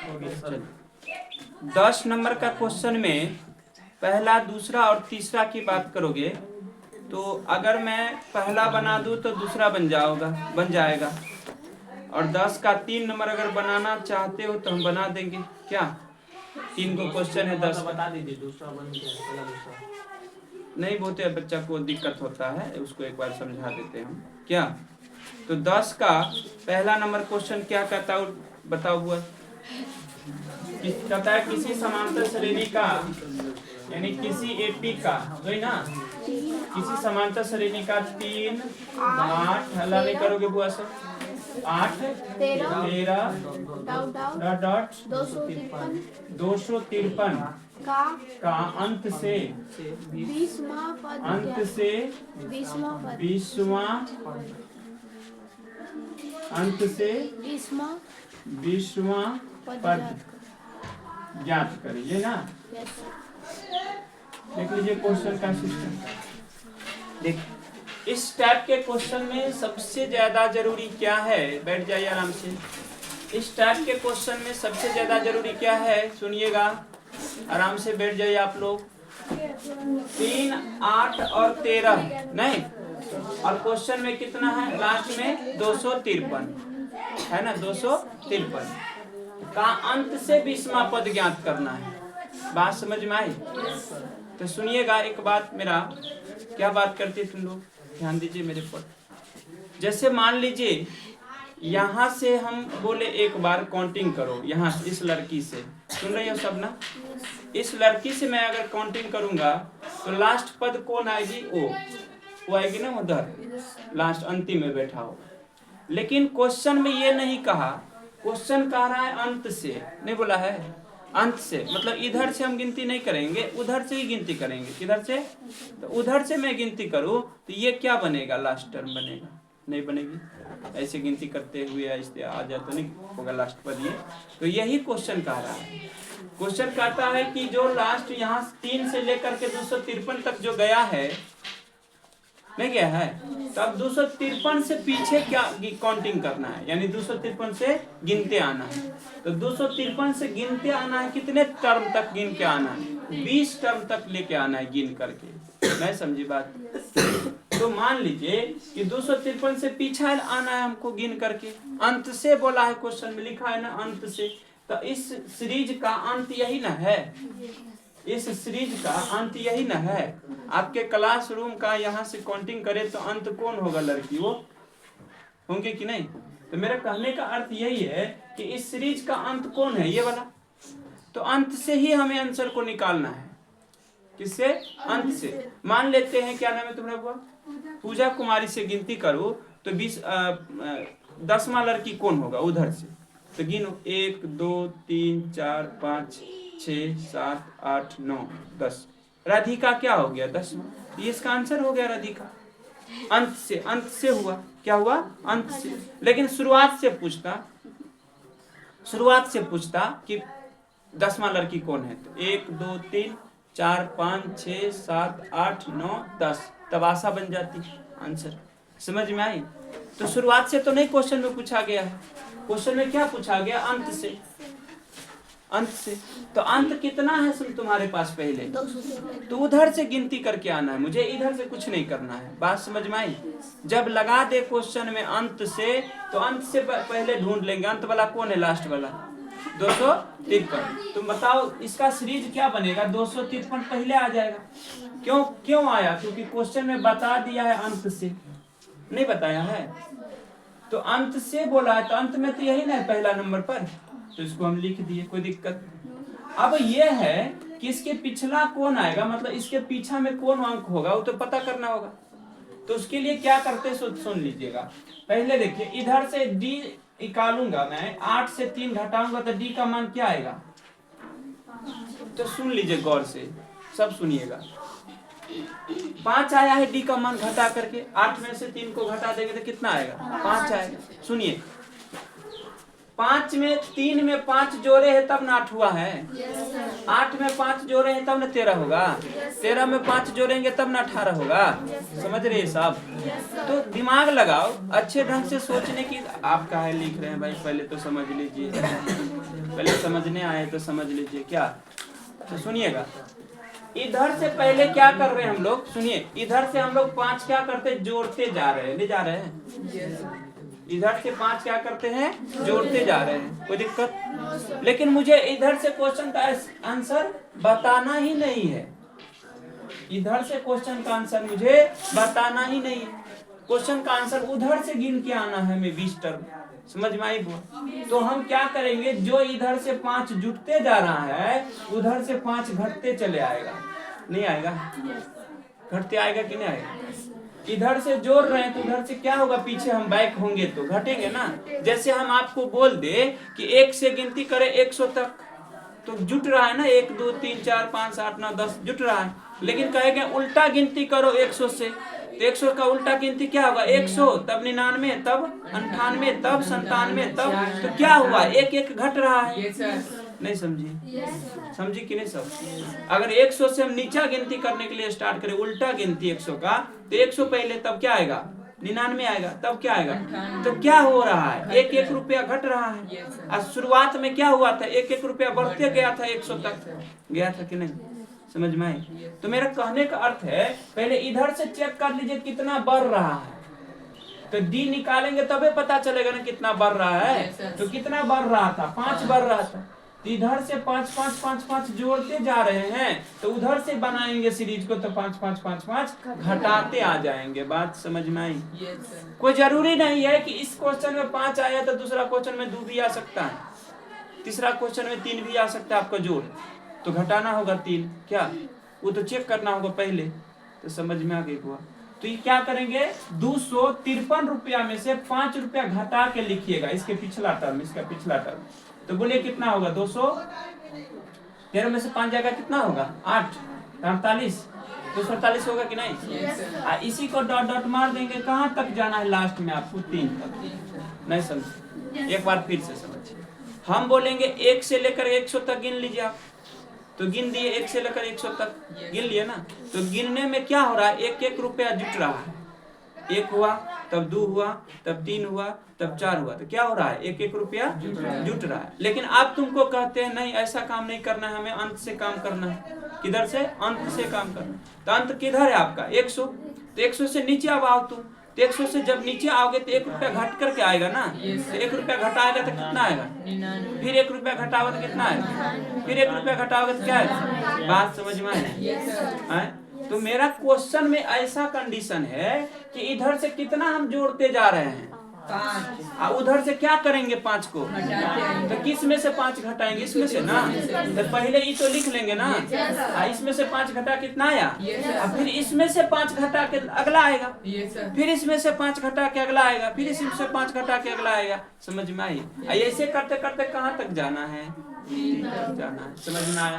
10 number का question में पहला, दूसरा और तीसरा की बात करोगे तो अगर मैं पहला बना दूं तो दूसरा बन जाएगा। और 10 का 3 नंबर अगर बनाना चाहते हो तो हम बना देंगे। क्या 3 को क्वेश्चन है 10 बता दीजिए, दूसरा बन गया, दूसरा नहीं बोलते, बच्चा को दिक्कत होता है, उसको एक बार समझा देते हैं हम। क्या तो 10 का पहला नंबर क्वेश्चन क्या कहता है बताओ हुआ, कहता है किसी समांतर श्रेणी का, यानी किसी एपी का, वही ना, किसी समांतर श्रेणी का 3 8 हल्ला नहीं करोगे बुआ सब, 8 13 253 का अंत से 20वां पद ज्ञात करिए ना। देख लीजिए क्वेश्चन का सिस्टम। देख, इस टाइप के क्वेश्चन में सबसे ज्यादा जरूरी क्या है, बैठ जाइए आराम से। इस टाइप के क्वेश्चन में सबसे ज्यादा जरूरी क्या है, सुनिएगा, आराम से बैठ जाइए आप लोग। 3 8 और 13 नहीं, और क्वेश्चन में कितना है लास्ट में 253 है ना, 253 का अंत से 20वां पद ज्ञात करना है। बात समझ में आई? तो सुनिएगा एक बात, मेरा क्या बात करते तुम लोग, ध्यान दीजिए मेरे पर। जैसे मान लीजिए यहाँ से हम बोले एक बार काउंटिंग करो, यहाँ से इस लड़की से, सुन रही हो सब ना, इस लड़की से मैं अगर काउंटिंग करूंगा तो लास्ट पद कौन आएगी, वो आएगी ना उधर, लास्ट अंतिम में बैठा हो। लेकिन क्वेश्चन में ये नहीं कहा, क्वेश्चन कह रहा है अंत से, नहीं बोला है अंत से, मतलब इधर से हम गिनती नहीं करेंगे, उधर से ही गिनती करेंगे। किधर से, तो उधर से मैं गिनती करूं तो ये क्या बनेगा, लास्ट टर्म बनेगा, नहीं बनेगी। ऐसे गिनती करते हुए ऐसे आ जाए तो नहीं होगा लास्ट पद ये। तो यही क्वेश्चन कह रहा है। क्वेश्चन कहता है कि जो लास्ट यहाँ 3 से लेकर के 253 तक जो गया है, नहीं गया है, तब 253 से पीछे क्या काउंटिंग करना है, यानी 253 से गिनते आना है। तो 253 से गिनते आना है, कितने टर्म तक गिन के आना है, 20 टर्म तक लेके आना है गिन करके। मैं समझी बात? तो मान लीजिए कि 253 से पीछे आना है हमको गिन करके, अंत से बोला है, क्वेश्चन में लिखा है ना अंत से। तो इस सीरीज का अंत यही ना है, इस सीरीज का अंत यही ना है। आपके क्लासरूम का यहाँ से काउंटिंग करे तो अंत कौन होगा, लड़की वो होंगे कि नहीं? तो मेरा कहने का अर्थ यही है कि इस सीरीज का अंत कौन है, ये वाला। तो अंत से ही हमें आंसर को निकालना है। किससे? अंत से। मान लेते हैं, क्या नाम है तुम्हारा, पूजा कुमारी से गिनती करो तो 10वां लड़की कौन होगा उधर से, तो गिनो 1 2 3 4 5 6 7 8 9 10। राधिका क्या हो गया, 10वां। ये इसका आंसर हो गया राधिका। अंत से हुआ, क्या हुआ, अंत से। लेकिन शुरुआत से पूछता कि 10वां लड़की कौन है, तो 1 2 3 4 5 6 7 8 9 10, तब आशा बन जाती आंसर। समझ में आई? तो शुरुआत से तो नहीं क्वेश्चन में पूछा गया है, क्वेश्चन में क्या पूछा गया, अंत से। तो अंत कितना है सुन तुम्हारे पास पहले, तो उधर से गिनती करके आना है, मुझे इधर से कुछ नहीं करना है। बात समझ में आई? जब लगा दे क्वेश्चन में अंत से, तो अंत से पहले ढूंढ लेंगे अंत वाला कौन है, लास्ट वाला 253। तुम बताओ इसका सीरीज क्या बनेगा, 253 पहले आ जाएगा। क्यों आया, क्योंकि क्वेश्चन में बता दिया है अंत से, नहीं बताया है, तो अंत से बोला है, तो अंत में तो यही ना है पहला नंबर पर, तो इसको हम लिख दिए, कोई दिक्कत। अब ये है कि इसके पिछला कौन आएगा, मतलब इसके पीछा में कौन अंक होगा, वो तो पता करना होगा। तो उसके लिए क्या करते सुन लीजिएगा। पहले देखिए, इधर से डी निकालूंगा मैं, 8 से 3 घटाऊंगा तो डी का मान क्या आएगा, तो सुन लीजिए गौर से, सब सुनिएगा। 5 आया है डी का मान घटा करके, 8 में से 3 को घटा देंगे तो कितना आएगा, 5 आएगा। सुनिए, 5 में 3 में 5 जोड़े हैं तब ना 8 हुआ है, 8 में 5 जोड़े हैं तब ना 13 होगा, 13 में 5 जोड़ेंगे तब ना 18 होगा। समझ रहे साहब? तो दिमाग लगाओ, अच्छे ढंग से सोचने की। आप काहे लिख रहे हैं भाई, पहले तो समझ लीजिए। पहले समझने आए तो समझ लीजिए क्या। तो सुनिएगा, इधर से पहले क्या कर रहे हैं हम लोग, सुनिए, इधर से हम लोग 5 क्या करते, जोड़ते जा रहे हैं, ले जा रहे हैं। इधर से 5 क्या करते हैं, जोड़ते जा रहे हैं, कोई दिक्कत। लेकिन मुझे इधर से क्वेश्चन का आंसर बताना ही नहीं है, इधर से क्वेश्चन का आंसर मुझे बताना ही नहीं है। क्वेश्चन का आंसर उधर से गिन के आना है, मैं 20 टर्म, समझ में आई वो। तो हम क्या करेंगे, जो इधर से 5 जुटते जा रहा है, उधर से 5 घटते चले आएगा, नहीं आएगा, घटते आएगा कि नहीं आएगा। इधर से जोड़ रहे हैं तो उधर से क्या होगा, पीछे हम बैक होंगे तो घटेंगे ना। जैसे हम आपको बोल दे कि 1 से गिनती करें 100 तक, तो जुट रहा है ना, 1 2 3 4 5 8 9 10 जुट रहा है। लेकिन कहेंगे उल्टा गिनती करो 100 से, तो 100 का उल्टा गिनती क्या होगा, 100 तब 99 तब 98 तब 97 तब, तो क्या हुआ, एक एक घट रहा है। नहीं समझी, समझी कि नहीं सब। अगर 100 से हम नीचा गिनती करने के लिए स्टार्ट करें, उल्टा गिनती 100 का, तो 100 पहले तब क्या आएगा, 99 आएगा, तब क्या आएगा, तो क्या हो रहा है, 1 रुपया घट रहा है। और शुरुआत में क्या हुआ था, 1 रुपया बढ़ते गया था, 100 तक गया था कि नहीं, समझ में आई। तो मेरा कहने का अर्थ है, पहले इधर से चेक कर लीजिए कितना बढ़ रहा है, तो डी निकालेंगे तबे पता चलेगा ना कितना बढ़ रहा है। तो कितना बढ़ रहा था, 5 बढ़ रहा था, तो इधर से 5 5 5 5 जोड़ते जा रहे हैं, तो उधर से बनाएंगे सीरीज को, तो 5 5 5 5 घटाते आ जाएंगे। बात समझ में आई। कोई जरूरी नहीं है कि इस क्वेश्चन में 5 आया तो दूसरा क्वेश्चन में 2 भी आ सकता है, तीसरा क्वेश्चन में 3 भी आ सकता है। आपका जोड़ तो घटाना होगा 3, क्या वो तो चेक करना होगा पहले, तो समझ में आ गई हुआ। तो ये क्या करेंगे, 253 रुपया में से 5 रुपया घटा के लिखिएगा, इसके पिछला टर्म, इसका पिछला टर्म। तो बोलिए कितना होगा, 213 में से 5 जाएगा, कितना होगा, 8 48, 248 होगा कि नहीं। इसी को डॉट डॉट मार देंगे, कहाँ तक जाना है लास्ट में आपको, 3 तक। नहीं समझ, एक बार फिर से समझिए। हम बोलेंगे 1 से लेकर 100 तक गिन लीजिए आप, तो गिन दिए 1 से लेकर 100 तक गिन लिए ना। तो गिनने में क्या हो रहा है, 1 रुपया जुट रहा है, 1 हुआ तब 2 हुआ तब 3 हुआ तब 4 हुआ, तो क्या हो रहा है, 1 रुपया जुट रहा है। लेकिन आप तुमको कहते हैं नहीं, ऐसा काम नहीं करना है, हमें अंत से काम करना है। किधर से, अंत से काम करना। तो अंत किधर है आपका, 100, तो 100 से नीचे अब आओ तुम, तो 100 से जब नीचे आओगे तो 1 रुपया घट करके आएगा ना, तो 1 रुपया घटाएगा तो कितना आएगा, फिर 1 रुपया घटाओगे तो कितना आएगा, फिर 1 रुपया घटाओगे तो क्या है। बात समझ में आए। तो मेरा क्वेश्चन में ऐसा कंडीशन है कि इधर से कितना हम जोड़ते जा रहे हैं, 5, उधर से क्या करेंगे, 5 को, तो किस में से 5 घटाएंगे, इसमें से ना। तो पहले ये तो लिख लेंगे ना, इसमें से 5 घटा कितना आया, फिर इसमें से 5 घटा के अगला आएगा, फिर इसमें से 5 घटा के अगला आएगा, फिर इसमें से 5 घटा के अगला आएगा। समझ में आई। ऐसे करते करते कहाँ तक जाना है, जाना है। समझ में आया।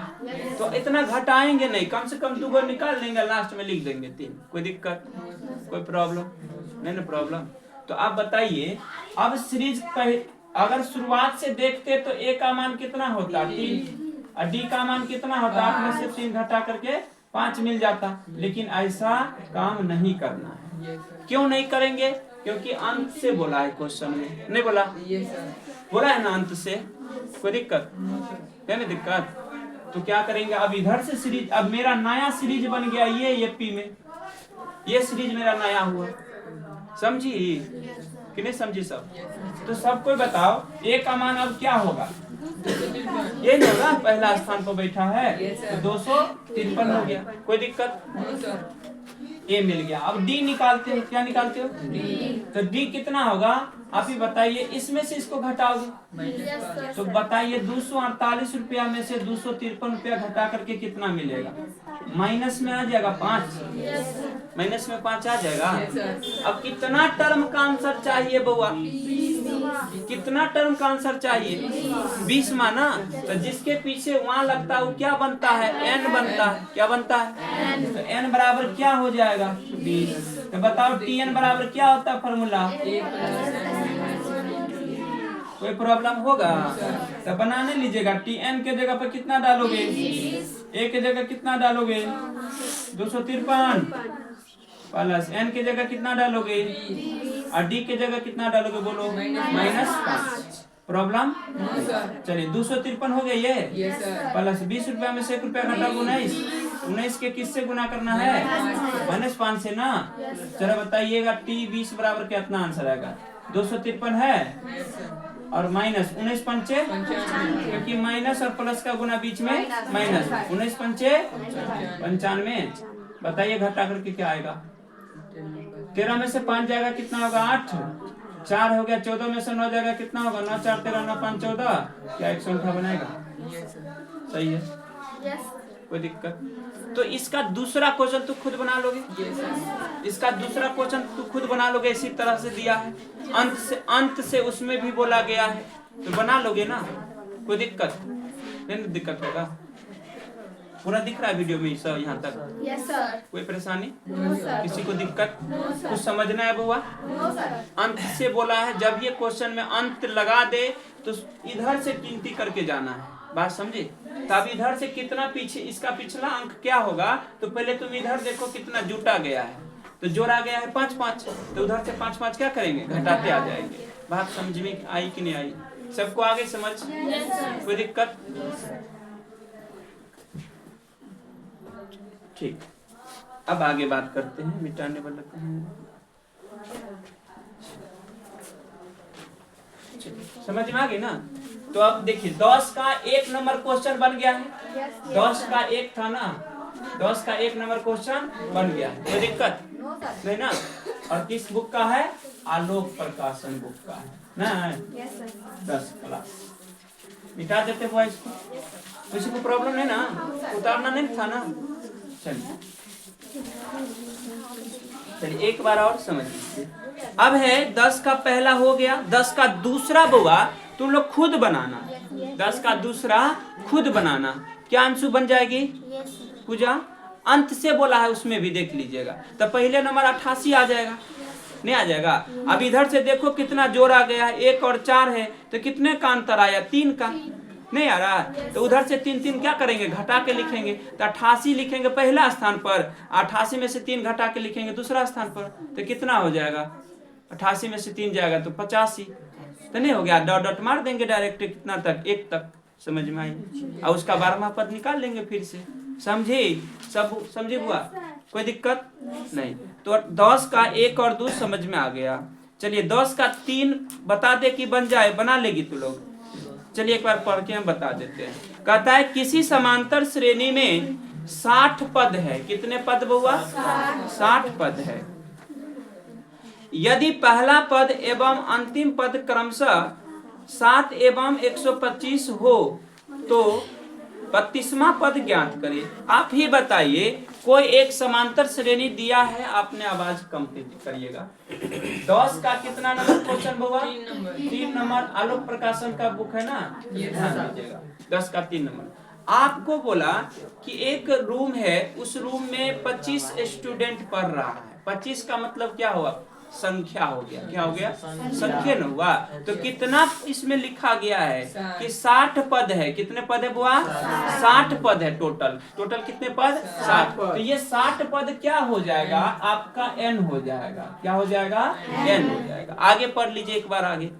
तो इतना घटाएंगे नहीं, कम से कम 2 निकाल लेंगे, लास्ट में लिख देंगे 3। कोई दिक्कत, कोई प्रॉब्लम नहीं ना, प्रॉब्लम। तो आप बताइए, अब सीरीज अगर शुरुआत से देखते तो ए का मान कितना होता, 3, और डी का मान कितना होता, 8 में से 3 घटा करके 5 मिल जाता। लेकिन ऐसा काम नहीं करना है। क्यों नहीं करेंगे, क्योंकि अंत से बोला है क्वेश्चन में, नहीं बोला, बोला है ना अंत से। कोई दिक्कत है ना, दिक्कत। तो क्या करेंगे, अब इधर से सीरीज, अब मेरा नया सीरीज बन गया, ये पी में, ये सीरीज मेरा नया हुआ। समझी कि नहीं समझी सब। तो सबको बताओ ए का मान अब क्या होगा, ये जो ना पहला स्थान पर बैठा है, तो 253 हो गया। कोई दिक्कत, ए मिल गया। अब डी निकालते हो, क्या निकालते हो, तो डी कितना होगा आप ही बताइए। इसमें से इसको घटाओगे तो बताइए 248 रुपया में से 253 रुपया घटा करके कितना मिलेगा, माइनस में आ जाएगा 5, माइनस में 5 आ जाएगा। अब कितना टर्म का आंसर चाहिए बउआ, कितना टर्म का आंसर चाहिए, 20 माना। तो जिसके पीछे वहां लगता है वो क्या बनता है, n बनता है। क्या बनता है, तो n बराबर क्या हो जाएगा, 20। तो बताओ tn बराबर क्या होता है फॉर्मूला। कोई प्रॉब्लम होगा तो बनाने लीजिएगा। tn के जगह पर कितना डालोगे, a के जगह कितना डालोगे, 253 प्लस n के जगह कितना डालोगे, और d के जगह कितना डालोगे बोलो, -5। प्रॉब्लम? No sir. चलिए 253 हो गया ये। Yes sir. प्लस 20 रुपया में से 1 रुपया घटा 19 के किससे गुना करना है? -5 से ना। चलो बताइएगा t20 बराबर कितना आंसर आएगा? 253 है यस सर। और माइनस 19 पंचे, 95। क्योंकि माइनस और प्लस का गुना बीच में माइनस। 19 पंचे 95। बताइए घटा करके क्या आएगा? 13 में से 5 जाएगा कितना होगा? 8। 4 हो गया, 14 में से 9 जाएगा कितना होगा? 9 4 13 9 5 14। क्या 158 बनाएगा? Yes sir. सही है, कोई दिक्कत? तो इसका दूसरा क्वेश्चन तू खुद बना लोगे। Yes sir. इसका दूसरा क्वेश्चन तू खुद बना लोगे, इसी तरह से दिया है, अंत से उसमें भी बोला गया है, तो बना लोगे ना, कोई दिक्कत नहीं? दिक्कत होगा? पूरा दिख रहा है वीडियो में सब यहाँ तक? Yes sir. कोई परेशानी? No sir. किसी को दिक्कत? No sir. कुछ समझना है बुआ? No sir. अंत से बोला है, जब ये क्वेश्चन में अंत लगा दे तो इधर से गिनती करके जाना है, बात समझे? तो अब इधर से कितना पीछे, इसका पिछला अंक क्या होगा, तो पहले तुम इधर देखो कितना जुटा गया है, तो जोड़ा गया है 5 5, तो उधर से 5 5 क्या करेंगे? घटाते आ जाएंगे। बात समझ में आई कि नहीं आई? सबको आगे समझ? कोई दिक्कत? ठीक, अब आगे बात करते हैं, मिटाने वाला समझ में आ गई ना? तो अब देखिए 10 का 1 नंबर क्वेश्चन बन गया है। 10 का 1 था ना, 10 का 1 नंबर क्वेश्चन बन गया है, कोई दिक्कत नो सर। नहीं ना? और किस बुक का है? आलोक प्रकाशन बुक का है ना। Yes sir. 10 क्लास मिटा देते हुआ इसको, किसी को प्रॉब्लम नहीं ना? उतारना नहीं था ना? चलिए चलिए एक बार और समझ लीजिए। अब है 10 का पहला हो गया, 10 का दूसरा बुआ तुम लोग खुद बनाना। 10 का दूसरा खुद बनाना, क्या अंशु बन जाएगी? पूजा अंत से बोला है उसमें भी देख लीजिएगा, तो पहले नंबर 88 आ जाएगा, नहीं आ जाएगा? अब इधर से देखो कितना जोड़ा गया है, 1 और 4 है, तो कितने का अंतर आया? 3 का, नहीं आ रहा? तो उधर से 3 3 क्या करेंगे? घटा के लिखेंगे, तो 88 लिखेंगे पहला स्थान पर, 88 में से 3 घटा के लिखेंगे दूसरा स्थान पर, तो कितना हो जाएगा? 88 में से 3 जाएगा तो 85, तो नहीं हो गया? डॉट डॉट मार देंगे डायरेक्ट, कितना तक? 1 तक, समझ में आई? और उसका 12वां पद निकाल लेंगे फिर से, समझे? सब समझे बुआ? कोई दिक्कत नहीं? तो 10 का 1 और 2 समझ में आ गया। चलिए 10 का 3 बता दे कि बन जाए, बना लेगी तू लोग? चलिए एक बार पढ़ के हम बता देते हैं। कहता है किसी समांतर श्रेणी में 60 पद है। कितने पद बुआ? 60 पद है। यदि पहला पद एवं अंतिम पद क्रमशः 7 एवं 125 हो तो 32वां पद ज्ञात करिए। आप ही बताइए, कोई एक समांतर श्रेणी दिया है, आपने आवाज कम करिएगा। 10 का कितना नंबर क्वेश्चन बुआ? 3 नंबर। आलोक प्रकाशन का बुक है ना, ध्यान दीजिएगा। 10 का 3 नंबर। आपको बोला कि एक रूम है, उस रूम में 25 स्टूडेंट पढ़ रहा है। 25 का मतलब क्या हुआ? संख्या हो गया। क्या हो गया? संख्या न हुआ। तो कितना इसमें लिखा गया है कि 60 पद है। कितने पद है बुआ? 60 पद है टोटल। टोटल कितने पद? 60। तो ये 60 पद क्या हो जाएगा? आपका n हो जाएगा। क्या हो जाएगा? n हो जाएगा। आगे पढ़ लीजिए एक बार आगे।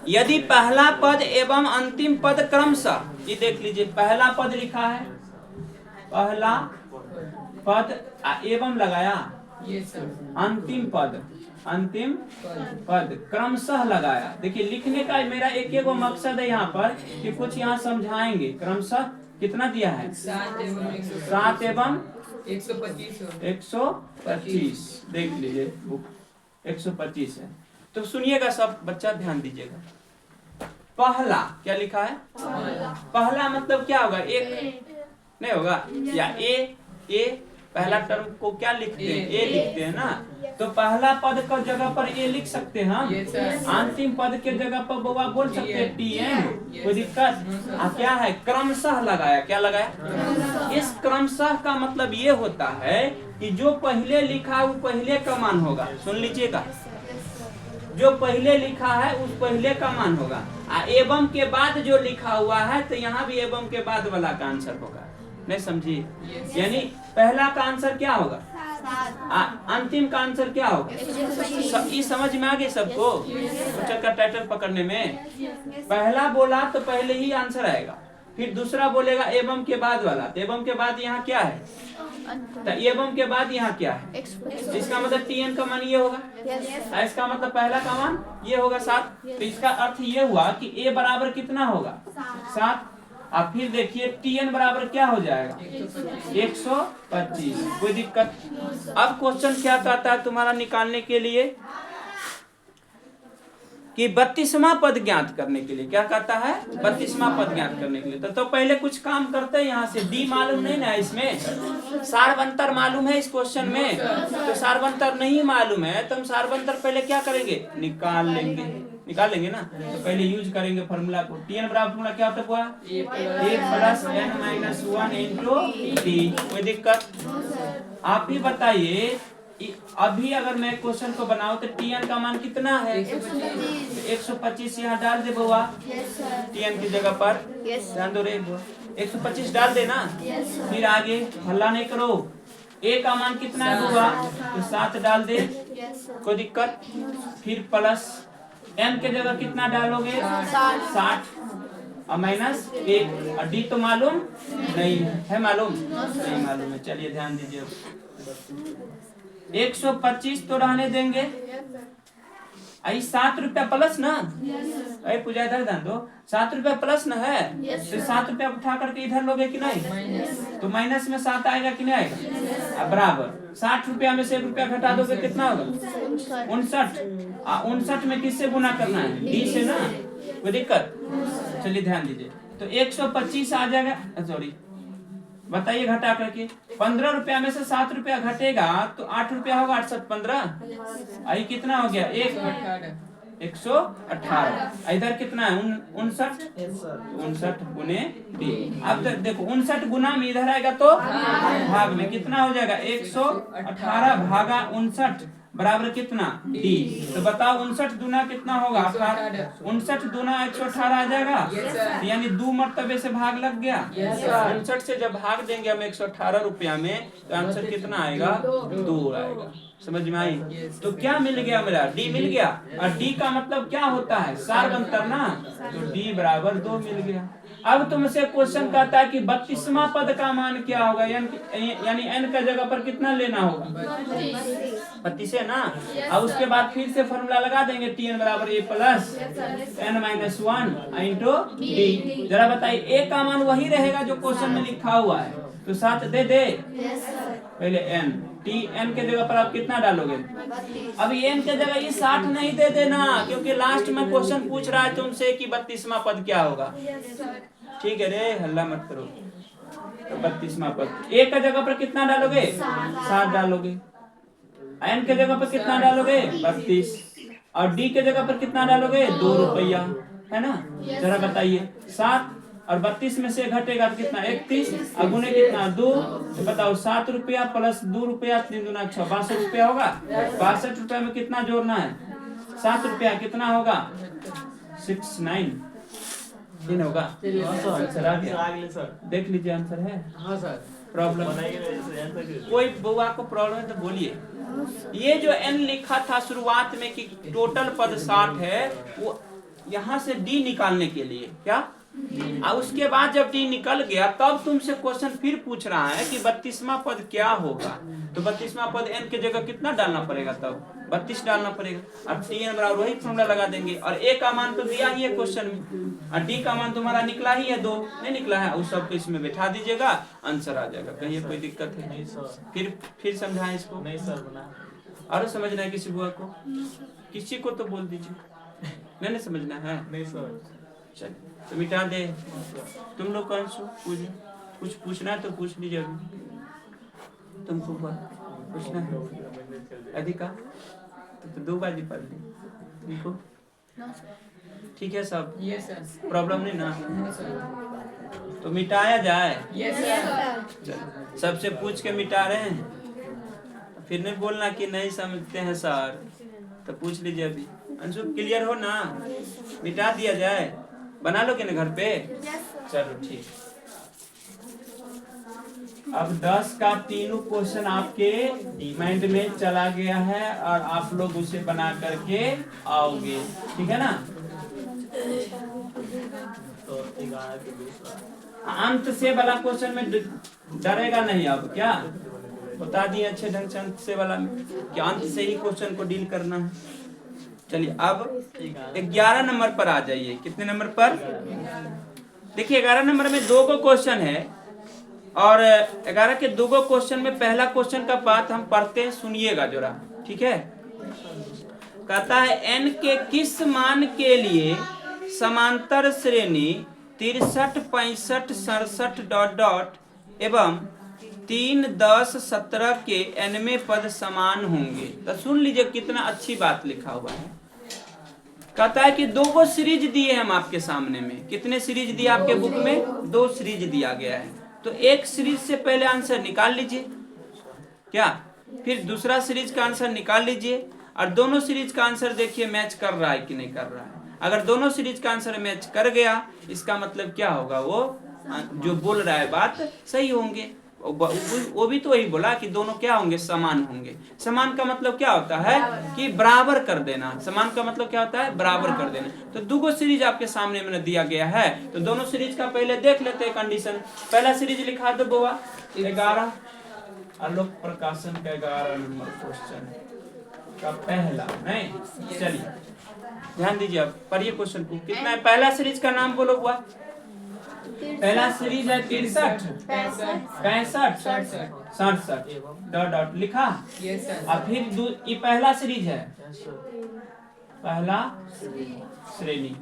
यदि पहला पद एवं अंतिम पद क्रमशः, ये देख लीजिए, पहला पद लिखा है, पहला पद एवं लगाया, अंतिम पद क्रमशः लगाया। देखिए लिखने का मेरा एक मकसद है यहाँ पर कि कुछ यहाँ समझाएंगे। क्रमशः कितना दिया है? 7 एवं 125। देख लीजिए बुक 125 है। तो सुनिएगा सब बच्चा, ध्यान दीजिएगा। पहला क्या लिखा है? पहला मतलब क्या होगा? एक नहीं होगा? या ए पहला टर्म को क्या लिखते हैं? ए लिखते हैं ना। तो पहला पद का जगह पर ए लिख सकते हैं हम। अंतिम पद के जगह पर बउआ बोल सकते हैं TN। कोई दिक्कत? क्या है? क्रमशः लगाया। क्या लगाया? इस क्रमशः का मतलब ये होता है कि जो पहले लिखा है वो पहले का मान होगा। सुन लीजिएगा, जो पहले लिखा है उस पहले का मान होगा। एवं के बाद जो लिखा हुआ है तो यहाँ भी एवं के बाद वाला का आंसर होगा। नहीं समझी? यानी पहला का आंसर क्या होगा? अंतिम का आंसर क्या होगा? ये समझ में आ गई सबको? क्वेश्चन का टाइटल पकड़ने में पहला बोला तो पहले ही आंसर आएगा, फिर दूसरा बोलेगा एवं के बाद वाला, तो एवं के बाद यहाँ क्या है? तो एवं के बाद यहाँ क्या है? इसका मतलब tn का मान ये होगा, इसका मतलब पहला का मान ये होगा 7। तो इसका अर्थ ये हुआ कि a बराबर कितना होगा? 7। अब फिर देखिए tn बराबर क्या हो जाएगा? 125। कोई दिक्कत? अब क्वेश्चन क्या कहता है तुम्हारा निकालने के लिए कि 32वां पद ज्ञात करने के लिए। क्या कहता है? 32वां पद ज्ञात करने के लिए। तो पहले कुछ काम करते हैं। यहाँ से डी मालूम नहीं ना, इसमें सारवंतर मालूम है इस क्वेश्चन में, तो सारवंतर नहीं मालूम है तो हम सारवंतर पहले क्या करेंगे? निकाल लेंगे ना। तो पहले यूज करेंगे फॉर्मूला को। टीएन बराबर फॉर्मूला क्या होता हुआ? a plus n - 1 into T. कोई दिक्कत? आप ही बताइए, अभी अगर मैं क्वेश्चन को बनाऊं तो टीएन का मान कितना है? 125 यहाँ डाल दे बुआ, टीएन की जगह पर ध्यान दो रे बुआ, 125 डाल देना। फिर आगे हल्ला नहीं करो। ए का मान कितना है बुआ? तो 7 डाल दे। कोई दिक्कत? फिर प्लस एन के जगह कितना डालोगे? 60 और माइनस 1। और डी तो मालूम नहीं है, मालूम नहीं मालूम है। चलिए ध्यान दीजिए, 125 तो रहने देंगे। आई 7 रुपया प्लस ना? अरे पूजा इधर ध्यान दो, 7 रुपया प्लस ना है? तो 7 रुपया उठा करके इधर लोगे कि नहीं? तो माइनस में 7 आएगा कि नहीं आएगा? बराबर 60 रुपया में से 1 रुपया घटा दोगे कितना होगा? 59। 59 में किससे गुना करना है? डी से ना। कोई दिक्कत? चलिए ध्यान दीजिए, तो 125 आ जाएगा। सॉरी बताइए घटा करके 15 रुपया में से 7 रुपया घटेगा तो 8 रुपया होगा। 8 7 15 आई कितना हो गया? 118। इधर कितना है? 59 गुने डी। अब देखो 59 गुना में इधर आएगा तो भाग में कितना हो जाएगा? 118 भागा 59 बराबर कितना? डी। तो बताओ 59 दूना कितना होगा? 59 दूना 118 आ जाएगा। यानी 2 मरतबे से भाग लग गया। 59 से जब भाग देंगे हम 118 रुपया में तो आंसर कितना आएगा? 2 आएगा। समझ में आई? तो क्या मिल गया मेरा? डी मिल गया। और डी का मतलब क्या होता है? सारवंतर ना। तो डी बराबर 2 मिल गया। अब तुमसे क्वेश्चन कहता है कि 32वां पद का मान क्या होगा? यानी n का जगह पर कितना लेना होगा? 32 है ना। अब उसके बाद फिर से फॉर्मूला लगा देंगे, टीएन बराबर a plus n - 1 into D. जरा बताइए, a का मान वही रहेगा जो क्वेश्चन में लिखा हुआ है, तो 7 दे दे। पहले n, टी n के जगह पर आप कितना डालोगे? अभी n के जगह ये 60 नहीं दे देना, क्योंकि लास्ट में क्वेश्चन पूछ रहा है तुमसे कि 32वां पद क्या होगा। ठीक है रे, हल्ला मत करो। तो 32वां पद a का जगह पर कितना डालोगे? 7 डालोगे। n के जगह पर कितना डालोगे? 32। और d के जगह पर कितना डालोगे? 2 रुपया, है ना। जरा बताइए, 7 और 32 में से घटेगा तो कितना? 31 और गुने कितना? 2। तो बताओ 7 रुपया प्लस 2 रुपया 3 दूना 6, 62 रुपया होगा। 62 रुपया में कितना जोड़ना है? 7 रुपया कितना होगा? 69 दिन होगा। आंसर आ गया। देख लीजिए आंसर है। हाँ सर। प्रॉब्लम कोई बुआ को प्रॉब्लम है तो बोलिए। ये जो n लिखा था शुरुआत में कि टोटल पद 60 है, वो यहाँ से d निकालने के लिए क्या, और उसके बाद जब डी निकल गया तब तुमसे क्वेश्चन फिर पूछ रहा है कि 32वां पद क्या होगा। तो 32वां पद n के जगह कितना डालना पड़ेगा? तब 32 डालना पड़ेगा। अब टी एन बराबर वही फॉर्मूला लगा देंगे। और ए का मान तो दिया ही है क्वेश्चन में, और डी का मान तुम्हारा निकला ही है 2, नहीं निकला है, उस सबको इसमें बैठा दीजिएगा, आंसर आ जाएगा। कहिए कोई दिक्कत है? नहीं सर। फिर समझाएं इसको। नहीं सर बना। और समझना है किसी बुआ को? किसी को तो बोल दीजिए। नहीं समझना है? नहीं सर। चलिए तो मिटा दे। तुम लोग कौन सो कुछ पूछना है तो पूछ लीजिए। अभी तुमको पूछना है अधिका तो 2 बाजी पढ़ ली तुमको। ठीक है सब? Yes sir. प्रॉब्लम नहीं ना? तो मिटाया जाए। Yes sir. सबसे पूछ के मिटा रहे हैं, फिर नहीं बोलना कि नहीं समझते हैं सर। तो पूछ लीजिए अभी। अंशु क्लियर हो ना? मिटा दिया जाए? बना लोगे ना घर पे? चलो ठीक। अब 10 का तीनों क्वेश्चन आपके माइंड में चला गया है और आप लोग उसे बना करके आओगे, ठीक है ना। तो 11 के दूसरा अंत से वाला क्वेश्चन में डरेगा नहीं। अब क्या बता दिए अच्छे ढंग से अंत से वाला में कि अंत से ही क्वेश्चन को डील करना है। चलिए अब 11 नंबर पर आ जाइए। कितने नंबर पर? देखिए 11 नंबर में 2 क्वेश्चन है और 11 के 2 क्वेश्चन में पहला क्वेश्चन का बात हम पढ़ते हैं, सुनिएगा जरा, ठीक है। कहता है n के किस मान के लिए समांतर श्रेणी 63, 65, 67 डॉट डॉट एवं 3, 10, 17 के nवें पद समान होंगे। तो सुन लीजिए कितना अच्छी बात लिखा हुआ है। कहता है कि 2 सीरीज दिए हम आपके सामने में। कितने सीरीज दिए आपके बुक में? 2 सीरीज दिया गया है। तो एक सीरीज से पहले आंसर निकाल लीजिए क्या, फिर दूसरा सीरीज का आंसर निकाल लीजिए और दोनों सीरीज का आंसर देखिए मैच कर रहा है कि नहीं कर रहा है। अगर दोनों सीरीज का आंसर मैच कर गया इसका मतलब क्या होगा, वो जो बोल रहा है बात सही होंगे। वो भी तो वही बोला कि दोनों क्या होंगे, समान होंगे। समान का मतलब क्या होता है कि बराबर कर देना। समान का मतलब क्या होता है, बराबर कर देना। तो 2 सीरीज आपके सामने मैंने दिया गया है, तो दोनों सीरीज का पहले देख लेते हैं कंडीशन। पहला सीरीज लिखा दो बुआ 11, आलोक प्रकाशन का 11 नंबर क्वेश्चन का पहला। नहीं चलिए ध्यान दीजिए, अब पढ़िए क्वेश्चन को। कितना है? पहला सीरीज का नाम बोलो बुआ। पहला सीरीज है 63, 65, 67 डॉट डॉट लिखा। और फिर ये पहला सीरीज है, पहला श्रेणी,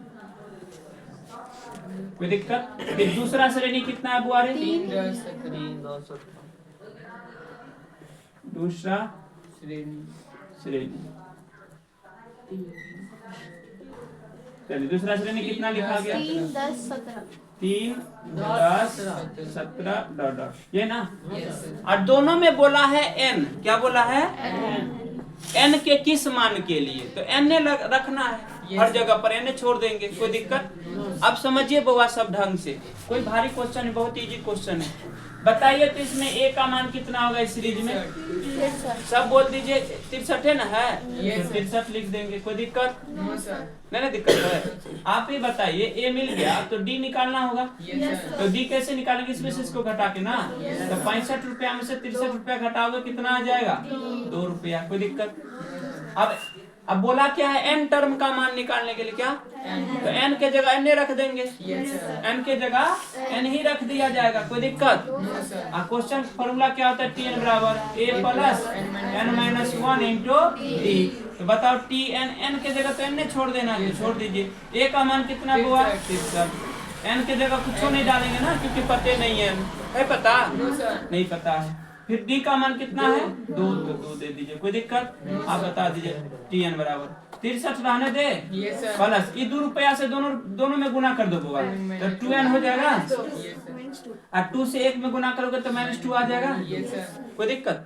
कोई दिक्कत? फिर दूसरा श्रेणी कितना है बुआ रे? 3, 10, दूसरा श्रेणी। चलिए दूसरा श्रेणी कितना लिखा गया? 3, 10, 17 3, 10, 17 डॉट डॉट, ये ना। और दोनों में बोला है n, क्या बोला है? n के किस मान के लिए, तो n ने रखना है। हर जगह पर n छोड़ देंगे, कोई दिक्कत? अब समझिए बउआ सब ढंग से, कोई भारी क्वेश्चन है, बहुत इजी क्वेश्चन है। बताइए तो इसमें a का मान कितना होगा इस सीरीज में? 63 सब बोल दीजिए। 63 है ना, है तो 63 लिख देंगे, कोई दिक्कत? नहीं दिक्कत है। आप ही बताइए, a मिल गया तो d निकालना होगा। तो d कैसे निकालेंगे? इसमें से इसको घटा के ना। तो 65 रुपया में से 63 रुपया घटाओगे कितना आ जाएगा? 2 रुपया, कोई दिक्कत? अब बोला क्या है, n टर्म का मान निकालने के लिए क्या, तो n के जगह n रख देंगे। n के जगह n ही रख दिया जाएगा, कोई दिक्कत? क्वेश्चन फॉर्मूला क्या होता है? tn बराबर a plus n minus 1 into D. तो बताओ tn, n के जगह तो n छोड़ देना है, छोड़ दीजिए। a का मान कितना हुआ? 63। n के जगह कुछ नहीं डालेंगे ना, क्योंकि पते नहीं है पता? नहीं पता है। फिर d का मान कितना है? 2, तो 2 दे दीजिए, कोई दिक्कत? आप बता दीजिए। tn बराबर 63 रहने दे प्लस ये 2 रुपया से दोनों में गुना कर दो बुआ, तो 2n हो जाएगा। और 2 से 1 में गुना करोगे तो -2 आ जाएगा, कोई दिक्कत?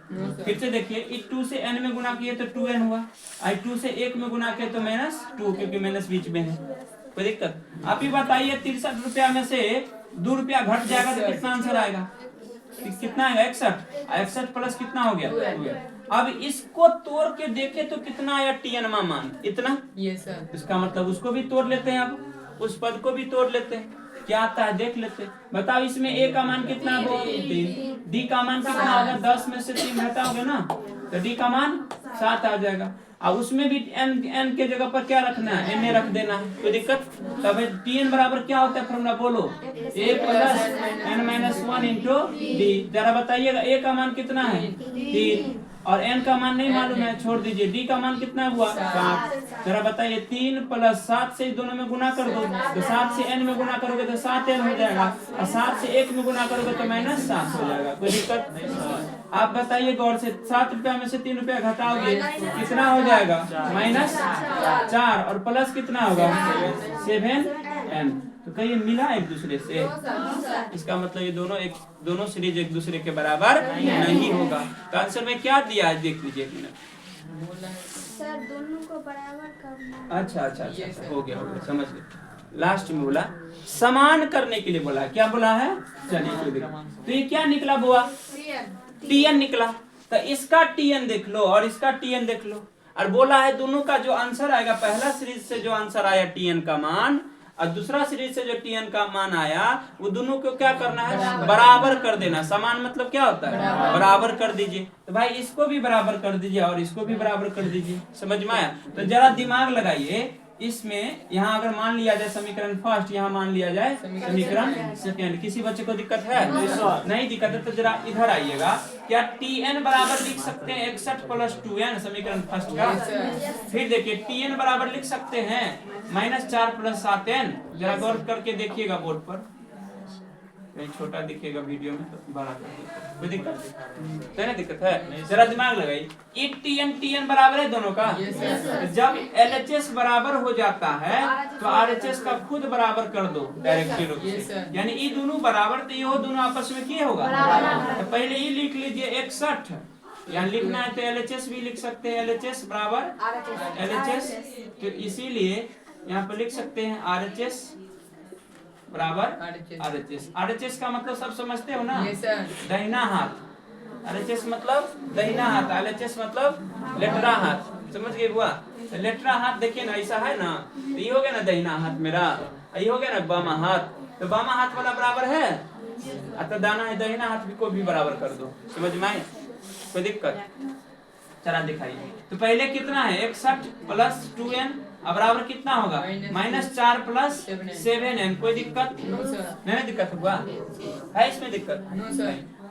फिर से देखिए, इस 2 से n में गुना किए तो 2n हुआ, और 2 से 1 में गुना किए तो -2, क्योंकि माइनस बीच में है, कोई दिक्कत? आप ही बताइए 63 रुपया में से 2 रुपया घट जाएगा तो कितना आंसर आएगा? कितना आएगा? 61। 61 प्लस कितना हो गया? 2। अब इसको तोड़ के देखे तो कितना आया tn मा मान? इतना। इसका मतलब उसको भी तोड़ लेते हैं, अब उस पद को भी तोड़ लेते हैं, क्या आता है देख लेते हैं। बताओ इसमें a का मान कितना है? 3। d का मान कितना होगा? 10 में से 3 घटाओगे ना, तो d का मान 7 आ जाएगा। अब उसमें भी n के जगह पर क्या रखना है? n रख देना है, कोई दिक्कत? तब tn बराबर क्या होता है फॉर्मूला बोलो? a plus n minus 1 into D. जरा बताइएगा a का मान कितना है? 3, और n का मान नहीं मालूम है, छोड़ दीजिए। d का मान कितना हुआ? 7। जरा बताइए 3 प्लस 7 से दोनों में गुना कर दो, तो 7 से n में गुना करोगे तो 7n हो जाएगा, और 7 से 1 में गुना करोगे तो -7 हो जाएगा, कोई दिक्कत? आप बताइए गौर से, 7 रुपया में से 3 रुपया घटाओगे कितना हो जाएगा? -4, और प्लस कितना होगा? 7n। तो कहीं मिला एक दूसरे से? इसका मतलब ये दोनों सीरीज एक दूसरे के बराबर नहीं होगा। तो आंसर में क्या दिया है देख लीजिए एक मिनट। सर दोनों को बराबर करना। अच्छा, हो गया समझ गए। लास्ट में बोला समान करने के लिए बोला, क्या बोला है? चलिए कोई दिक्कत। तो ये क्या निकला बुआ? टीएन निकला। तो इसका टीएन देख लो और इसका टीएन देख लो, और बोला है दोनों का जो आंसर आएगा, पहला सीरीज से जो आंसर आया टीएन का मान और दूसरा सीरीज से जो टीएन का मान आया, वो दोनों को क्या करना है? बराबर कर देना। समान मतलब क्या होता है? बराबर कर दीजिए। तो भाई इसको भी बराबर कर दीजिए और इसको भी बराबर कर दीजिए। समझ में आया? तो जरा दिमाग लगाइए, इसमें यहाँ अगर मान लिया जाए समीकरण फर्स्ट, यहाँ मान लिया जाए समीकरण सेकेंड, किसी बच्चे को दिक्कत है? नहीं दिक्कत है तो जरा इधर आइएगा। क्या टीएन बराबर लिख सकते हैं 61 प्लस 2n समीकरण फर्स्ट का? फिर देखिए टीएन बराबर लिख सकते हैं -4 प्लस 7n। जरा गौर करके देखिएगा बोर्ड पर, कहीं छोटा दिखेगा वीडियो में तो बड़ा कर दीजिए। कोई दिक्कत है? दिक्कत है? जरा दिमाग लगाइए। ये टीएन बराबर है दोनों का। जब एलएचएस बराबर हो जाता है तो आरएचएस का खुद बराबर कर दो डायरेक्टली रूप से, यानी ये दोनों बराबर, तो ये दोनों आपस में क्या होगा? तो पहले ये लिख लीजिए 61, यहाँ लिखना है तो एलएचएस भी लिख सकते हैं, एलएचएस बराबर एलएचएस। तो इसीलिए यहाँ पर लिख सकते हैं आरएचएस बराबर आरएचएस। आरएचएस का मतलब सब समझते हो ना? दाहिना हाथ। आरएचएस मतलब दाहिना हाथ, एलएचएस मतलब लेटरा हाथ। समझ गए बुआ? तो लेटरा हाथ देखिए ना, ऐसा है ना, तो ये हो गया ना दाहिना हाथ मेरा, ये हो गया ना बामा हाथ। तो बामा हाथ वाला बराबर है, अतः दाना है दाहिना हाथ भी को भी बराबर कर दो। समझ में आए? कोई दिक्कत? चला दिखाइए। तो पहले कितना है? 61 प्लस 2n अब बराबर कितना होगा? -4 प्लस 7n। कोई दिक्कत? नहीं दिक्कत हुआ है? इसमें दिक्कत?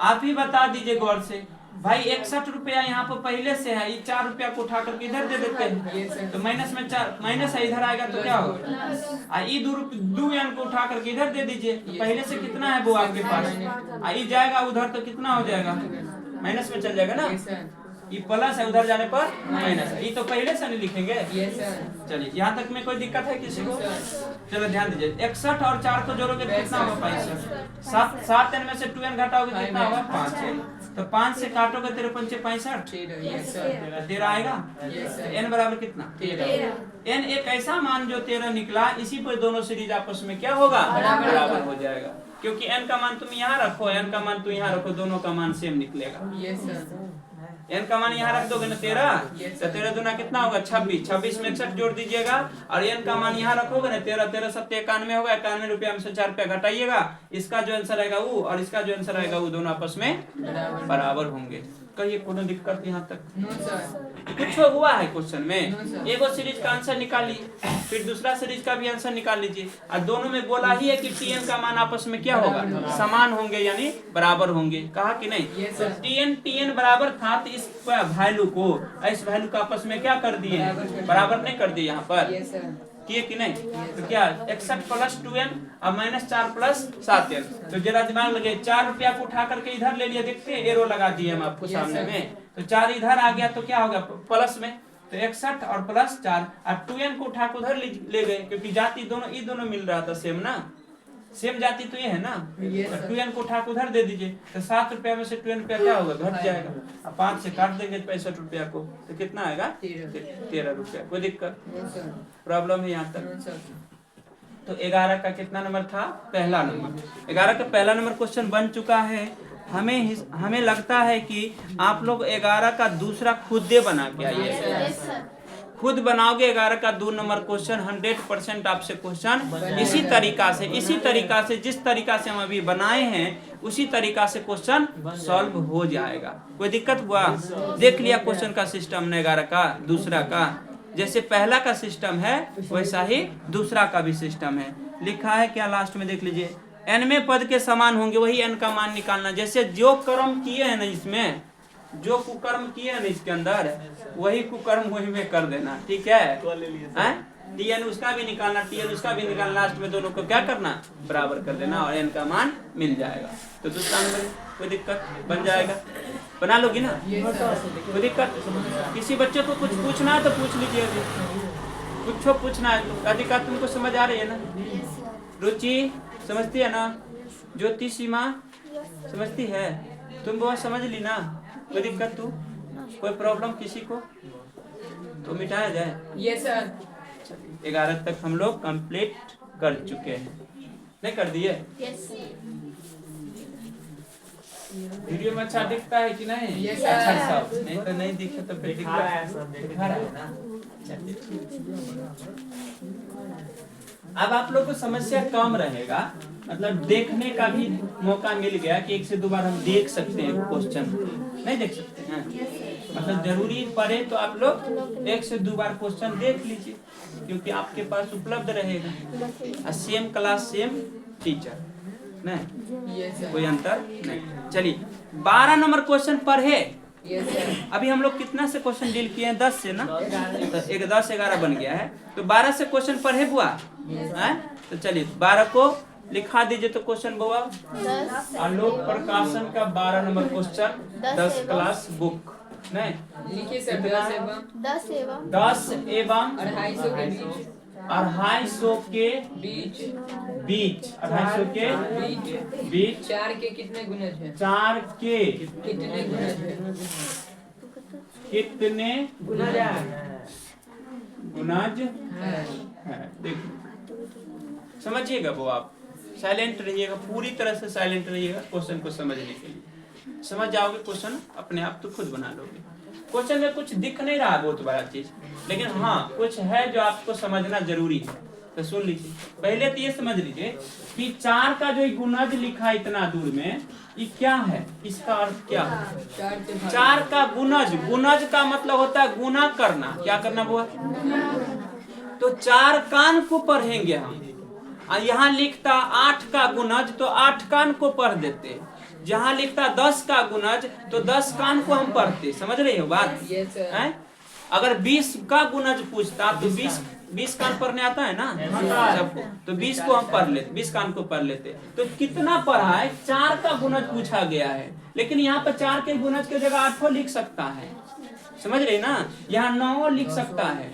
आप ही बता दीजिए गौर से। भाई 61 रुपया यहाँ पर पहले से है, ये 4 रुपया को उठा करके इधर दे देते हैं, तो माइनस में 4 माइनस है, इधर आएगा तो क्या होगा? ये 2n को उठा करके इधर दे दीजिए। तो पहले से कितना है वो आपके पास? ये जाएगा उधर तो कितना हो जाएगा? माइनस में चल जाएगा ना। ये प्लस है, उधर जाने पर माइनस है। ये तो पहले से नहीं लिखेंगे। चलिए यहाँ तक में कोई दिक्कत है किसी को? चलो ध्यान दीजिए। 61 और 4 को जोड़ोगे तो कितना होगा? 65। 7n में से 2n घटाओगे कितना होगा? 5। तो 5 से काटोगे 13 पंचे 65, 13 आएगा। n बराबर कितना? 13। n एक ऐसा मान जो 13 निकला, इसी पर दोनों सीरीज आपस में क्या होगा? बराबर हो जाएगा। क्योंकि n का मान तुम यहाँ रखो, n का मान तुम यहाँ रखो, दोनों का मान सेम निकलेगा। n का मान यहाँ रख दोगे ना 13, तो 13 दूना कितना होगा? 26। 26 में 61 जोड़ दीजिएगा और n का मान यहाँ रखोगे ना 13, 13 7 91 होगा। 91 रुपया में से 4 रुपया घटाइएगा, इसका जो आंसर आएगा वो और इसका जो आंसर आएगा वो दोनों आपस में बराबर होंगे। कहिए कोनो दिक्कत यहाँ तक? कुछ हुआ है क्वेश्चन में? एगो सीरीज का आंसर निकालिए, फिर दूसरा सीरीज का भी आंसर निकाल लीजिए, और दोनों में बोला ही है कि टीएन का मान आपस में क्या होगा? समान होंगे, यानी बराबर होंगे। कहा कि नहीं? तो टीएन बराबर था, तो इस वैल्यू को इस वैल्यू का आपस में क्या कर दिए? बराबर नहीं कर दिए यहाँ पर, किए कि नहीं? तो क्या 61 प्लस 2n और -4 प्लस 7n। तो जरा दिमाग लगे, 4 रुपया को उठा करके इधर ले लिया, देखते हैं एरो लगा दिए हम आपको सामने में। तो 4 इधर आ गया तो क्या होगा? प्लस में, तो 61 और प्लस 4 और 2n को उठा कर उधर ले गए, क्योंकि जाति दोनों ये दोनों मिल रहा था सेम ना, सेम जाति तो ये है ना। तो 2n को उठा कर उधर दे दीजिए, तो 7 रुपया में से 2n रुपया क्या होगा? घट जाएगा। अब 5 से काट देंगे 65 रुपया को, तो कितना आएगा? 13 रुपया। कोई दिक्कत प्रॉब्लम है यहाँ तक? तो 11 का कितना नंबर था? पहला नंबर। 11 का पहला नंबर क्वेश्चन बन चुका है। हमें लगता है कि आप लोग 11 का दूसरा खुद दे बना के आइए। खुद बनाओगे 11 का 2 नंबर क्वेश्चन, 100% आपसे क्वेश्चन इसी तरीका से जिस तरीका से हम अभी बनाए हैं उसी तरीका से क्वेश्चन सॉल्व हो जाएगा। कोई दिक्कत हुआ? देख लिया क्वेश्चन का सिस्टम ने 11 का दूसरा का, जैसे पहला का सिस्टम है वैसा ही दूसरा का भी सिस्टम है। लिखा है क्या लास्ट में? देख लीजिए। n में पद के समान होंगे, वही n का मान निकालना। जैसे जो कर्म किए हैं ना इसमें, जो कुकर्म किए हैं ना इसके अंदर, वही कुकर्म वही में कर देना। ठीक है? टीएन उसका भी निकालना, टीएन उसका भी निकालना, लास्ट में दोनों को क्या करना? बराबर कर देना और एन का मान मिल जाएगा। तो दूसरा नंबर कोई दिक्कत बन जाएगा? बना लोगी ना? कोई दिक्कत? किसी बच्चे को कुछ पूछना है तो पूछ लीजिए, कुछ पूछना है तो। अधिका तुमको समझ आ रही है ना? रुचि समझती है ना? ज्योति सीमा समझती है? तुम वो समझ ली ना? कोई दिक्कत? तू कोई प्रॉब्लम किसी को तो मिटाया जाए? Yes sir. 11 तक हम लोग कंप्लीट कर चुके हैं, नहीं कर दिए? यस वीडियो में अच्छा दिखता है कि नहीं? Yes, अच्छा sir. सब नहीं तो नहीं दिखे तो फिर दिखा रहा है सर, दिखा रहा है ना। चलिए अब आप लोग को समस्या कम रहेगा, मतलब देखने का भी मौका मिल गया कि एक से दो बार हम देख सकते हैं क्वेश्चन, नहीं देख सकते हैं मतलब जरूरी पड़े तो आप लोग एक से दो बार क्वेश्चन देख लीजिए, क्योंकि आपके पास उपलब्ध रहेगा। सेम क्लास सेम टीचर, नहीं यस सर, कोई अंतर नहीं। चलिए 12 नंबर क्वेश्चन पढ़े। यस सर, अभी हम लोग कितना से क्वेश्चन डील किए हैं? 10 से ना, तो एक 10 11 बन गया है, तो 12 से क्वेश्चन पढ़े बुआ हैं? तो चलिए 12 को लिखा दीजिए तो क्वेश्चन बुआ। 10 आलोक प्रकाशन का 12 नंबर क्वेश्चन 10 क्लास बुक, नहीं लिखिए सर, कितना? 10 एवं 10 10 एवं एवं 250 के बीच, 250 के बीच, बीच, 250 के बीच, बीच 4 के कितने गुणज है? 4 के कितने गुणज है? कितने गुणज है। है? देखो समझिएगा वो, आप साइलेंट रहिएगा, पूरी तरह से साइलेंट रहिएगा क्वेश्चन को समझने के लिए। समझ जाओगे क्वेश्चन अपने आप, तो खुद बना लोगे। क्वेश्चन में कुछ दिख नहीं रहा बहुत बड़ा चीज, लेकिन हाँ कुछ है जो आपको समझना जरूरी है, तो सुन लीजिए। पहले तो ये समझ लीजिए कि 4 का जो गुणज लिखा है इतना दूर में, ये क्या है, इसका अर्थ क्या है? 4 का गुणज, गुणज का मतलब होता है गुना करना। क्या करना वो? तो 4 कान को पढ़ेंगे हम। यहाँ लिखता 8 का गुणज तो 8 कान को पढ़ देते, जहाँ लिखता 10 का गुणज तो 10 कान को हम पढ़ते। समझ रहे हो बात? यस सर, हैं? अगर 20 का गुणज पूछता तो 20 कान पढ़ने आता है ना सबको, तो 20 को हम पढ़ लेते, 20 कान को पढ़ लेते। तो कितना पढ़ा है? 4 का गुणज पूछा गया है, लेकिन यहाँ पर 4 के गुणज की जगह 8 लिख सकता है। समझ रहे ना? यहाँ 9 लिख सकता है,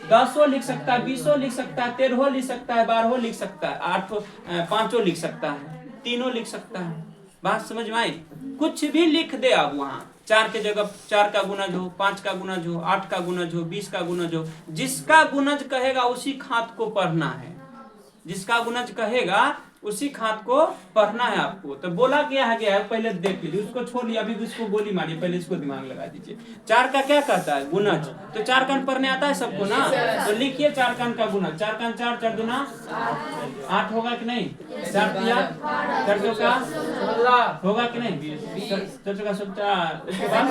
10 लिख सकता है, 20 लिख सकता है, 13 लिख सकता है, 12 लिख सकता है, 8 5 लिख सकता है, 3 लिख सकता है। बात समझ में आई? कुछ भी लिख दे आप वहाँ, 4 के जगह 4 का गुणज हो, 5 का गुणज हो, 8 का गुणज हो, 20 का गुणज हो, जिसका गुणज कहेगा उसी खात को पढ़ना है। जिसका गुणज कहेगा उसी खात को पढ़ना है आपको। तो बोला गया है पहले देख लीजिए, उसको छोड़िए, अभी उसको गोली मारिए, पहले इसको दिमाग लगा दीजिए। 4 का क्या कहता है? गुणज। तो 4 कान पढ़ने आता है सबको ना, तो लिखिए 4 कान का गुणज। 4 कान 4, 4 दूना 8 होगा कि नहीं? 4 तिया 4 दो का 16 होगा कि नहीं? 4 का 17, इसके बाद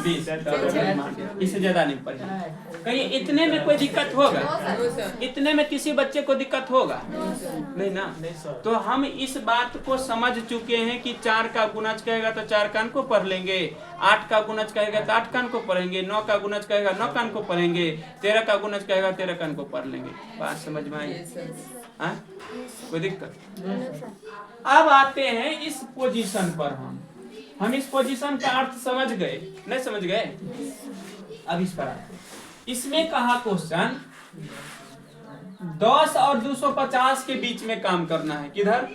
20। इससे ज्यादा नहीं पढ़ेगा। कहीं इतने में कोई दिक्कत होगा? नो सर, इतने में किसी बच्चे को दिक्कत होगा? नहीं ना। तो हम इस बात को समझ चुके हैं कि 4 का गुणज कहेगा तो 4 कान को पढ़ लेंगे, 8 का गुणज कहेगा तो 8 कान को पढ़ेंगे, 9 का गुणज कहेगा 9 कान को पढ़ेंगे, 13 का गुणज कहेगा 13 कान को पढ़ लेंगे। बात समझ में आई? यस सर, हाँ? कोई दिक्कत? अब आते हैं इस पोजीशन पर। हम इस पोजीशन का अर्थ समझ गए, नहीं समझ गए? अब इस पर आते हैं। इसमें कहा क्वेश्चन 10 और 250 के बीच में काम करना है। किधर?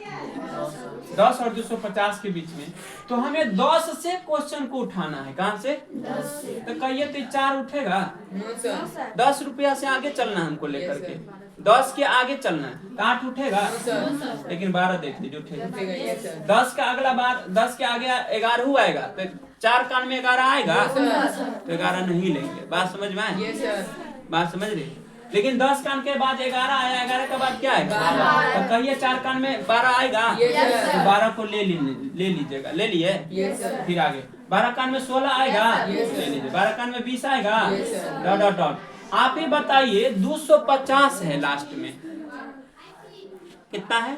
10 और 250 के बीच में। तो हमें 10 से क्वेश्चन को उठाना है। कहां से? 10 से। तो कहिए तो 4 उठेगा? नो सर, 10 रुपया से आगे चलना है हमको लेकर के, 10 के आगे चलना है, तो 8 उठेगा? लेकिन 12 देख लीजिए उठेगा। उठेगा, यस सर, 10 का अगला बार 10 के आगे 11 आएगा, तो 4 कान में 11 आएगा, तो 11 नहीं लेंगे। बात समझ में आए? यस सर, बात समझ रही? लेकिन 10 कान के बाद 11 आया, 11 के बाद क्या आएगा? तो कहिए 4 कान में 12 आएगा, तो 12 को ले लीजिएगा। ले लिए? यस सर, फिर आगे 12 कान में 16 आएगा, ले लीजिए। 12 कान में 20 आएगा, डॉट डॉट डॉट। आप ही बताइए 250 है लास्ट में, कितना है?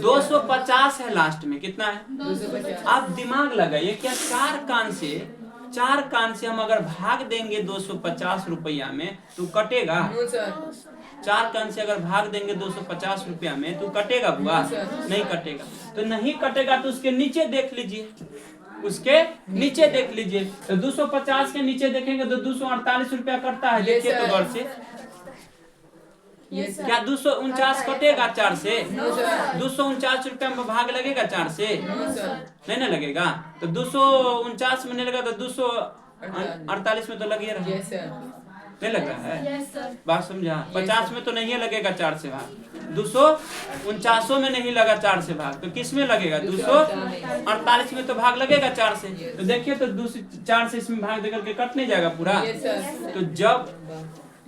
250 है लास्ट में, कितना है? 250, आप दिमाग लगाइए, क्या 4 कान से हम अगर भाग देंगे 250 रुपया में तो कटेगा? नो सर, 4 कान से अगर भाग देंगे 250 रुपया में तो कटेगा बुआ? नहीं कटेगा। तो नहीं कटेगा तो उसके नीचे देख लीजिए, उसके नीचे देख लीजिए। तो 250 के नीचे देखेंगे तो 248 रुपया कटता है। देखिए तो गौर से, यस सर, क्या 249 कटेगा 4 से? नो सर, 249 रुपया में भाग लगेगा 4 से? नो सर, नहीं ना लगेगा। तो 249 में नहीं लगेगा तो 248 में तो लगे रहा। यस सर, नहीं लग रहा है? Yes sir. बात समझा? 50 में तो नहीं लगेगा 4 से भाग, 249 में नहीं लगा 4 से भाग, तो किस में लगेगा? 248 में तो भाग लगेगा 4 से। तो देखिए तो 4 से इसमें भाग देकर के कट नहीं जाएगा पूरा। Yes sir. तो जब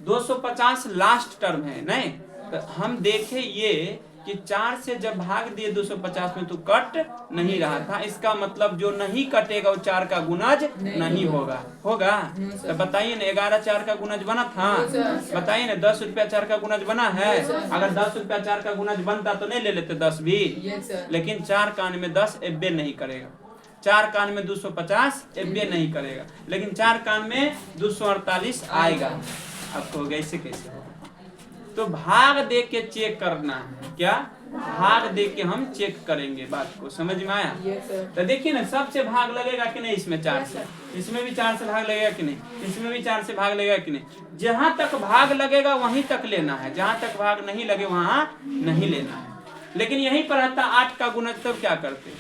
250 लास्ट टर्म है नहीं, तो हम देखे ये कि 4 से जब भाग दिए 250 में तो कट नहीं रहा था, इसका मतलब जो नहीं कटेगा वो 4 का गुणज नहीं होगा। होगा? तो बताइए ना, 11 4 का गुणज बना था? बताइए ना, 10 रुपया 4 का गुणज बना है? अगर 10 रुपया 4 का गुणज बनता तो नहीं ले लेते 10 भी, लेकिन 4 कान में 10 एब्बे नहीं करेगा, 4 कान में 250 एब्बे नहीं करेगा, लेकिन 4 कान में 248 आएगा। आपको कैसे कैसे होगा? तो भाग दे के चेक करना है। क्या? भाग दे के हम चेक करेंगे। बात को समझ में आया? तो देखिए ना, सबसे भाग लगेगा कि नहीं? इसमें 4 से, इसमें भी 4 से भाग लगेगा कि नहीं? इसमें भी 4 से भाग लगेगा कि नहीं? जहां तक भाग लगेगा वहीं तक लेना है, जहां तक भाग नहीं लगे वहां नहीं लेना है। लेकिन यहीं पर आता 8 का गुणज, तब क्या करते?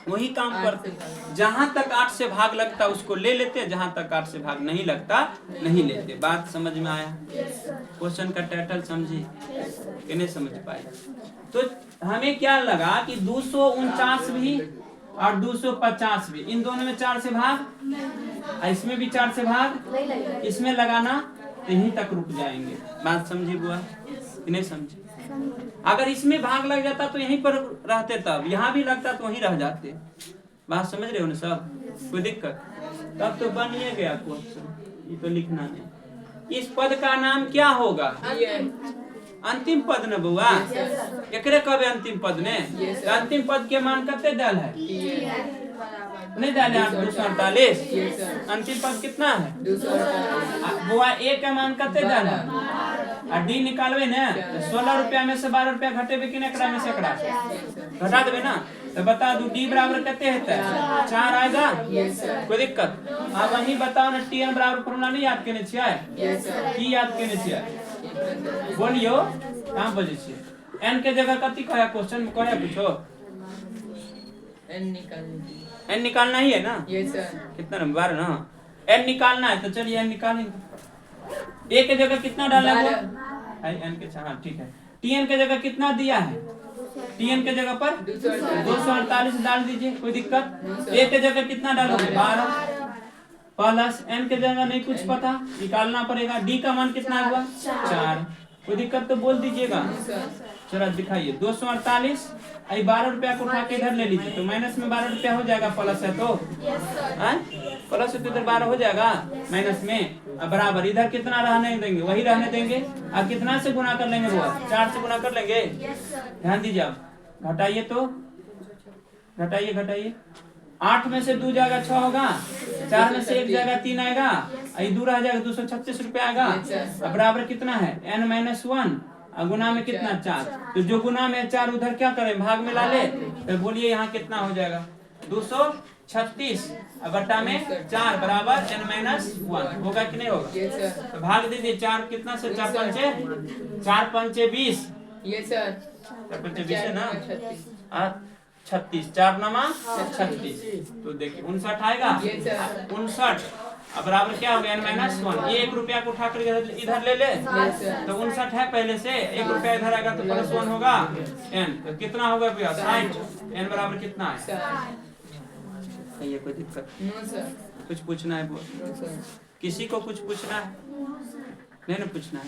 वही काम करते। जहां तक 8 से भाग लगता उसको ले लेते, जहां तक 8 से भाग नहीं लगता नहीं लेते। बात समझ में आया? क्वेश्चन का टाइटल समझे कि नहीं समझ पाए? तो हमें क्या लगा कि 249 भी और 250 भी, इन दोनों में 4 से भाग, इसमें भी 4 से भाग, इसमें लगाना, तो यहीं तक रुक जाएंगे। बात समझी बुआ कि नहीं समझी? अगर इसमें भाग लग जाता तो यहीं पर रहते, तब यहाँ भी लगता तो वहीं रह जाते। बात समझ रहे हो ना सब? कोई दिक्कत? तब तो बन ही गया क्वेश्चन, ये तो लिखना नहीं। इस पद का नाम क्या होगा? अंतिम पद न बुआ, एकरे कबे अंतिम पद ने? तो अंतिम पद के मान कते डाल है? नहीं डाले 248। अंतिम पद कितना है? बुआ ए का मान कते डाल है? डी निकालवे ना, तो 16 रुपया में से 12 रुपया घटेबे कि एकड़ा में से एकड़ा घटा देवे ना। तो बता दू डी बराबर कते है? 4 आएगा? कोई दिक्कत? अब वही बताओ ना, टी एन बराबर फॉर्मूला नहीं याद केने छियै? की याद केने छियै? बोलियो, कहां बजे छियै? एन के जगह कथी कहया? क्वेश्चन में कहया कुछो? एन निकालना ही है ना? कितना नंबर? 12 ना? एन निकालना है तो चलिए एन निकालेंगे। ए के जगह कितना डाला है? एन के, हाँ ठीक है। टीएन के जगह कितना दिया है? टीएन के जगह पर 248 डाल दीजिए, कोई दिक्कत? ए के जगह कितना डालोगे? 12 प्लस एन के जगह नहीं कुछ पता, निकालना पड़ेगा। डी का मान कितना हुआ? 4। कोई दिक्कत तो बोल दीजिएगा। चलो दिखाइए, 248 12 रुपया को उठा के इधर ले लीजिए, तो माइनस में 12 रुपया हो जाएगा, प्लस है तो प्लस है तो इधर 12 हो जाएगा माइनस में। अब बराबर इधर कितना रहने देंगे? वही रहने देंगे। अब कितना से गुना कर लेंगे बुआ? 4 से गुना कर लेंगे। ध्यान दीजिए, आप घटाइए तो घटाइए घटाइए। 8 में से 2 जाएगा 6 होगा, 4 में से 1 जाएगा 3 आएगा, दूर आ जाएगा 236 रुपया आएगा। अब बराबर कितना है? n-1 गुना में कितना? 4। तो जो गुना में 4 उधर क्या करें? भाग में ला ले। तो बोलिए यहाँ कितना हो जाएगा? 236 बट्टा में 4 बराबर n-1 होगा कि नहीं होगा? तो भाग दीजिए। 4 कितना से? 4 पंचे 20। 4 पंचे 20 है ना? 36, 4 नमा 36। तो देखिए 59 आएगा। 59 अब बराबर क्या हो गया? n-1। ये 1 रुपया को उठा कर इधर ले ले, तो 59 है पहले से। 1 रुपया इधर आएगा तो +1 होगा। n तो कितना होगा भैया? 60। n बराबर कितना है? ये कोई दिक्कत? कुछ पूछना है? किसी को कुछ पूछना है? नहीं ना पूछना है?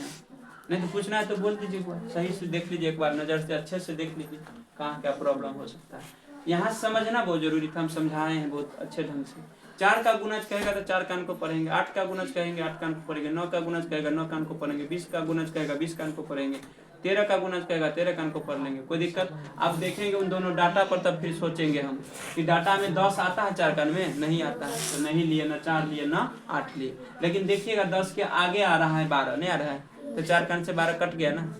नहीं तो पूछना है तो बोल दीजिए। सही से देख लीजिए, एक बार नजर से अच्छे से देख लीजिए कहाँ क्या प्रॉब्लम हो सकता है। यहाँ समझना बहुत जरूरी था, हम समझाए हैं बहुत अच्छे ढंग से। 4 का गुणज कहेगा तो 4 कान को पढ़ेंगे, 8 का गुणज कहेंगे 8 कान को पढ़ेंगे, 9 का गुणज कहेगा 9 कान को पढ़ेंगे, 20 का गुणज कहेगा 20 कान को पढ़ेंगे, 13 का गुणज कहेगा 13 कान को पढ़ लेंगे। कोई दिक्कत? आप देखेंगे उन दोनों डाटा पर, तब फिर सोचेंगे हम कि डाटा में 10 आता है 4 कान में? नहीं आता है, तो नहीं लिए, ना 4 लिए ना 8 लिए। लेकिन देखिएगा 10 के आगे आ रहा है 12, नहीं आ रहा है, तो 4 कान से 12 कट गया ना।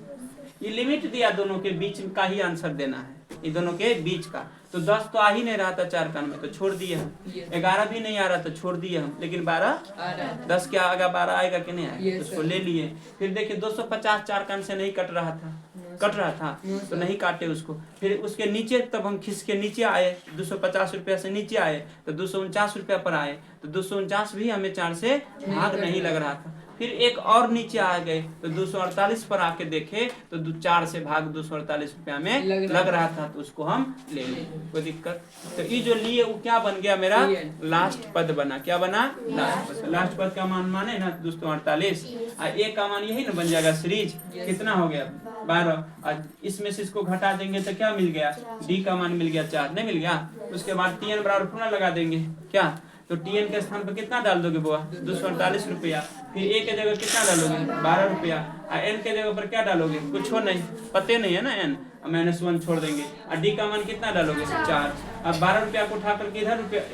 ये लिमिट दिया, दोनों के बीच का ही आंसर देना है, ये दोनों के बीच का। तो 10 तो आ ही नहीं रहा था 4 कान में, तो छोड़ दिए हम। 11 भी नहीं आ रहा तो छोड़ दिए हम, लेकिन 12 10 के आगे 12 आएगा कि नहीं आएगा? उसको ले लिए। फिर देखिए 250 4 कान से नहीं कट रहा था तो नहीं काटे उसको। फिर उसके नीचे तब हम खिस के नीचे आए, 250 रुपया से नीचे आए तो 249 रुपया पर आए, तो 249 भी हमें 4 से भाग नहीं लग रहा था। फिर एक और नीचे आ गए तो 248 पर आके देखे तो 4 से भाग 248 रुपया में लग रहा था, तो उसको हम ले लिए, कोई दिक्कत। तो ये जो लिए वो क्या बन गया मेरा लास्ट पद बना। क्या बना? लास्ट पद। लास्ट पद का मान माने ना 248, और ए का मान यही ना बन जाएगा सीरीज। कितना हो गया? 12। और इसमें से इसको घटा देंगे तो क्या मिल गया? डी का मान मिल गया 4, नहीं मिल गया? उसके बाद टी एन बराबर पुनः लगा देंगे क्या, तो टी एन के स्थान पर कितना डाल दोगे बुआ? 248 रुपया। फिर ए के जगह कितना डालोगे? 12 रुपया। और एन के जगह पर क्या डालोगे? कुछ हो नहीं, पते नहीं है ना, एन -1 छोड़ देंगे। और डी का मान कितना डालोगे? 4। अब 12 रुपया को उठा करके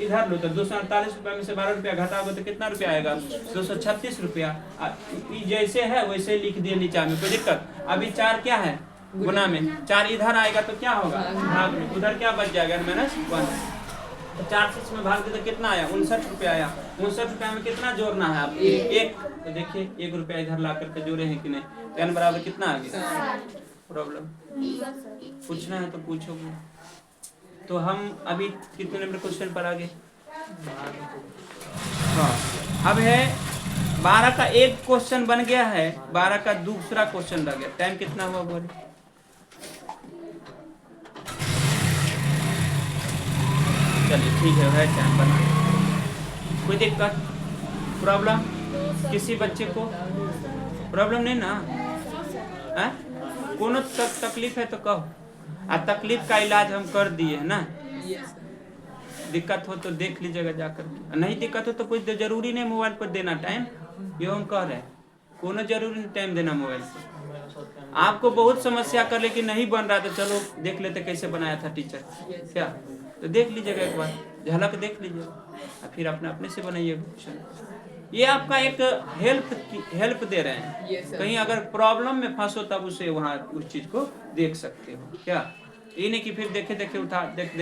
इधर लो, तो 248 रुपया में से 12 रुपया घटाओगे तो कितना रुपया आएगा? 236 रुपया। जैसे है वैसे लिख दिए नीचा में, कोई दिक्कत? अभी 4 क्या है गुना में, 4 इधर आएगा तो क्या होगा? भाग में। उधर क्या बच जाएगा? -1। तो 4 से इसमें भाग दे तो कितना आया? 59 रुपया आया। 59 रुपया में कितना जोड़ना है आप? 1। तो देखिए 1 रुपया इधर ला करके जोड़े हैं कि नहीं? तो एन बराबर कितना आ गया? प्रॉब्लम पूछना है तो पूछोगे। तो हम अभी कितने नंबर क्वेश्चन पर आगे? हाँ, अब है 12 का एक क्वेश्चन बन गया है, 12 का दूसरा क्वेश्चन रह गया। टाइम कितना हुआ बोले? चलिए ठीक है टाइम बना। कोई दिक्कत प्रॉब्लम किसी बच्चे को? प्रॉब्लम नहीं ना? कोनो तकलीफ है तो कहो, और तकलीफ का इलाज हम कर दिए है ना। दिक्कत हो तो देख लीजिएगा जाकर, नहीं दिक्कत हो तो कुछ जरूरी नहीं मोबाइल पर देना टाइम, ये हम कह रहे हैं। कोनो जरूरी नहीं टाइम देना मोबाइल पर। आपको बहुत समस्या कर लेकिन नहीं बन रहा तो चलो देख लेते कैसे बनाया था टीचर, क्या तो देख लीजिएगा एक बार, झलक देख लीजिएगा, फिर अपने से बनाइए क्वेश्चन। ये आपका एक हेल्प दे रहे हैं। कहीं अगर प्रॉब्लम में फंसो तब उसे वहाँ उस चीज को देख सकते हो, क्या ये नहीं कि फिर देखे देख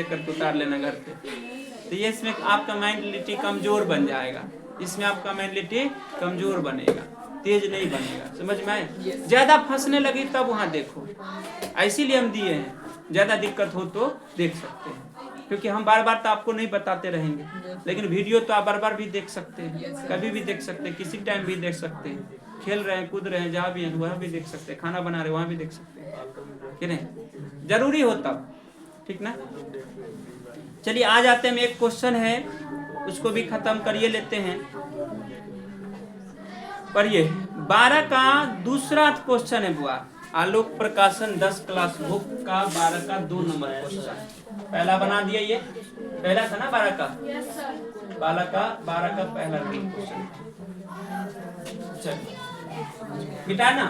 करके उतार लेना घर पे। तो ये इसमें आपका मेंटलिटी कमजोर बन जाएगा, इसमें आपका मेंटलिटी कमजोर बनेगा, तेज नहीं बनेगा। समझ में आए? ज्यादा फंसने लगी तब वहाँ देखो, इसीलिए हम दिए हैं। ज्यादा दिक्कत हो तो देख सकते हैं, क्योंकि हम बार बार तो आपको नहीं बताते रहेंगे, लेकिन वीडियो तो आप बार बार भी देख सकते हैं, कभी भी देख सकते हैं, किसी टाइम भी देख सकते हैं। खेल रहे हैं, कूद रहे हैं, जहाँ भी हैं वहाँ भी देख सकते हैं, खाना बना रहे हैं वहाँ भी देख सकते हैं, कि नहीं? जरूरी हो तब, ठीक ना? चलिए आ जाते हैं। एक क्वेश्चन है उसको भी खत्म करिए लेते हैं। पढ़िए 12 का दूसरा क्वेश्चन है बुआ। आलोक प्रकाशन 10 क्लास बुक का 12 का 2 नंबर क्वेश्चन। पहला बना दिया, ये पहला था ना 12 का? 12 का पहला क्वेश्चन। चलिए बेटा ना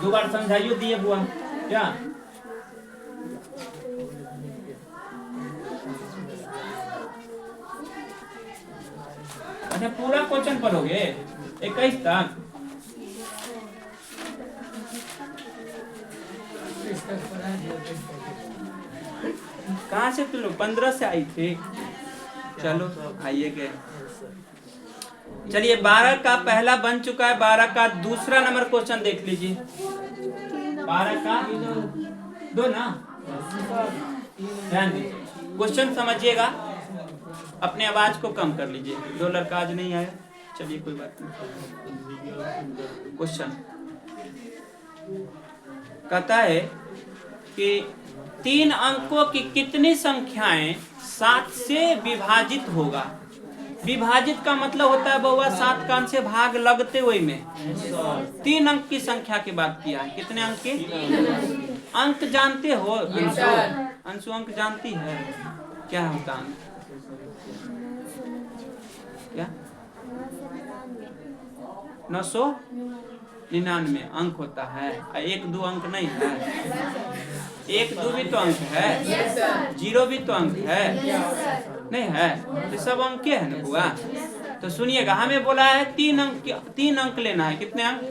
2 बार समझाइयो दिए बुआ, क्या अच्छा पूरा क्वेश्चन पढ़ोगे 21 तक? कहाँ से तुम लोग? 15 से आई थी। चलो आइए गए। चलिए 12 का पहला बन चुका है, 12 का दूसरा नंबर क्वेश्चन देख लीजिए। 12 का 2 ना, ध्यान दीजिए क्वेश्चन समझिएगा, अपने आवाज को कम कर लीजिए। 2 लड़का आज नहीं आया, चलिए कोई बात नहीं। क्वेश्चन कहता है कि 3 अंकों की कितनी संख्याएं 7 से विभाजित होगा? विभाजित का मतलब होता है बउआ 7 का अंक से भाग लगते हुए में 3 अंक की संख्या की बात किया है। कितने अंक के? अंक जानते हो अंशु? अंशु अंक जानती है? क्या होता अंक? क्या? 999 अंक होता है। 1-2 अंक नहीं है? 1-2 भी तो अंक है, 0 भी तो अंक है, नहीं है? तो सब अंक के है ना बुआ। तो सुनिएगा, हमें बोला है 3 अंक लेना है। कितने अंक?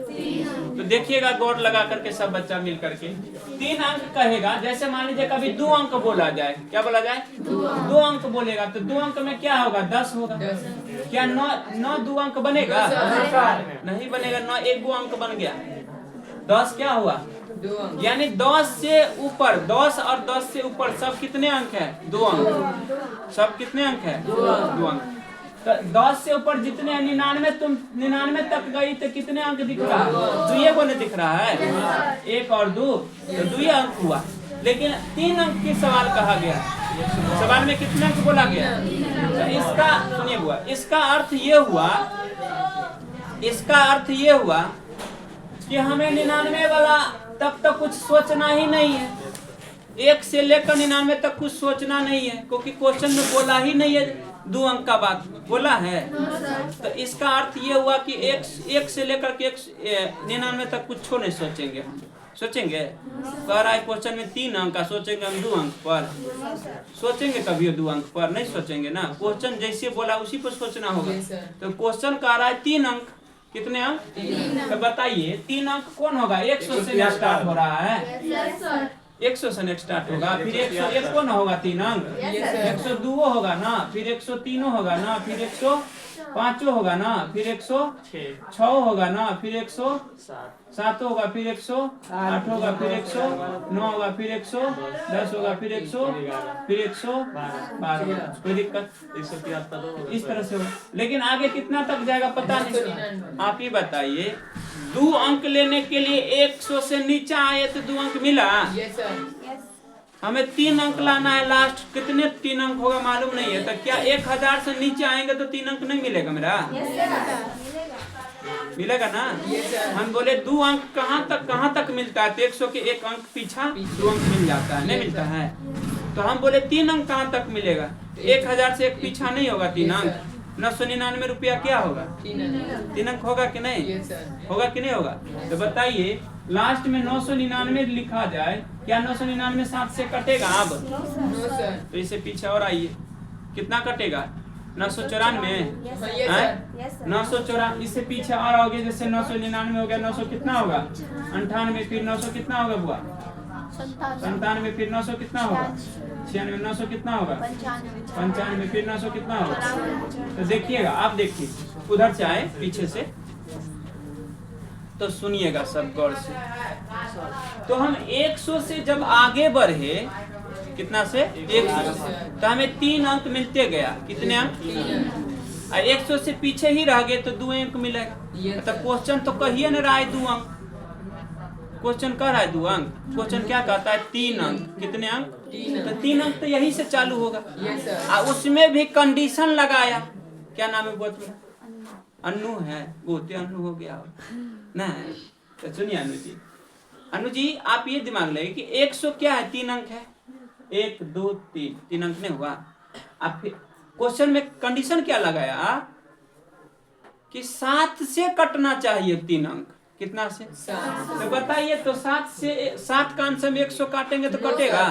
तो देखिएगा गौर लगा करके सब बच्चा मिल करके 3 अंक कहेगा। जैसे मान लीजिए कभी 2 अंक बोला जाए, क्या बोला जाए? 2 अंक बोलेगा तो 2 अंक में क्या होगा? 10 होगा। क्या 9 2 अंक बनेगा? नहीं बनेगा। 9 1 अंक बन गया, 10 क्या हुआ? यानी 10 से ऊपर, 10 और 10 से ऊपर सब कितने अंक है? 2 अंक। सब कितने अंक है? 2 अंक। तो 10 से ऊपर जितने 99 तुम 99 तक गई तो कितने अंक दिख रहा है? दुइये को नहीं दिख रहा है, 1 और 2 तो 2 अंक हुआ। लेकिन 3 अंक की सवाल कहा गया, सवाल में कितने अंक बोला गया? तो इसका सुनिए हुआ, इसका अर्थ ये हुआ कि हमें 99 वाला तब तक कुछ सोचना ही नहीं है, 1 से लेकर 99 तक कुछ सोचना नहीं है, क्योंकि क्वेश्चन में बोला ही नहीं है 2 अंक का बात बोला है। तो इसका अर्थ ये हुआ कि 1 से लेकर के 99 तक कुछ नहीं सोचेंगे हम। सोचेंगे? कह रहा है क्वेश्चन में 3 अंक का, सोचेंगे हम 2 अंक पर? सोचेंगे कभी 2 अंक पर? नहीं सोचेंगे ना। क्वेश्चन जैसे बोला उसी पर सोचना होगा। तो क्वेश्चन कह रहा है 3 अंक, कितने अंक? तो बताइए 3 अंक कौन होगा? 100 से स्टार्ट हो रहा है, 100 से स्टार्ट होगा, फिर 101 कौन होगा? 3 अंक, 102 होगा ना, फिर 103 होगा ना, फिर 105 होगा ना, फिर 106 होगा ना, फिर 107 होगा, फिर 108 होगा, फिर 109 होगा, फिर 110 होगा, फिर 112। कोई दिक्कत? इस तरह से होगा। लेकिन आगे कितना तक जाएगा पता नहीं। आप ही बताइए, 2 अंक लेने के लिए 100 से नीचे आए तो 2 अंक मिला? हमें 3 अंक लाना है लास्ट, कितने 3 अंक होगा मालूम नहीं है। तो क्या 1000 से नीचे आएंगे तो 3 अंक नहीं मिलेगा मेरा? मिलेगा ना। हम बोले 2 अंक कहाँ तक मिलता है? तो 100 के 1 अंक पीछा 2 अंक मिल जाता है, नहीं मिलता है। तो हम बोले 3 अंक कहाँ तक मिलेगा? 1000 से 1 पीछा नहीं होगा 3 अंक। 999 रुपया क्या होगा? 3 अंक होगा कि नहीं? होगा कि नहीं होगा? तो बताइए लास्ट में 999 लिखा जाए, क्या 999 7 से कटेगा? अब तो इसे पीछे और आइए, कितना कटेगा? 994, 994। इससे पीछे और आओगे, जैसे 999 हो गया, 900 कितना होगा? 98, फिर 900 कितना होगा बुआ? 97, फिर 900 कितना होगा? 96, 900 कितना होगा? 95, फिर 900 कितना होगा? तो देखिएगा, आप देखिए उधर से आए पीछे से, तो सुनिएगा सब गौर से। तो हम 100 से जब आगे बढ़े, कितना से? 100 से, तो हमें 3 अंक मिलते गया। कितने अंक? 100 से पीछे ही रह गए तो 2 अंक मिलेगा। तो क्वेश्चन तो कहिए न रहा है 2 अंक, क्वेश्चन कह रहा है 2 अंक। क्वेश्चन क्या कहता है? 3 अंक। कितने अंक? तो 3 अंक तो यही से चालू होगा। उसमें भी कंडीशन लगाया। क्या नाम है बहुत? अन्नू है, गोते अन्नू हो गया ना। तो सुनिए अन्नू जी आप ये दिमाग लगे कि 100 क्या है? 3 अंक है, 1 2 3 अंक नहीं हुआ। अब फिर क्वेश्चन में कंडीशन क्या लगाया कि 7 से कटना चाहिए 3 अंक। कितना से? 7। तो बताइए, तो 7 का अंश में 100 काटेंगे तो कटेगा?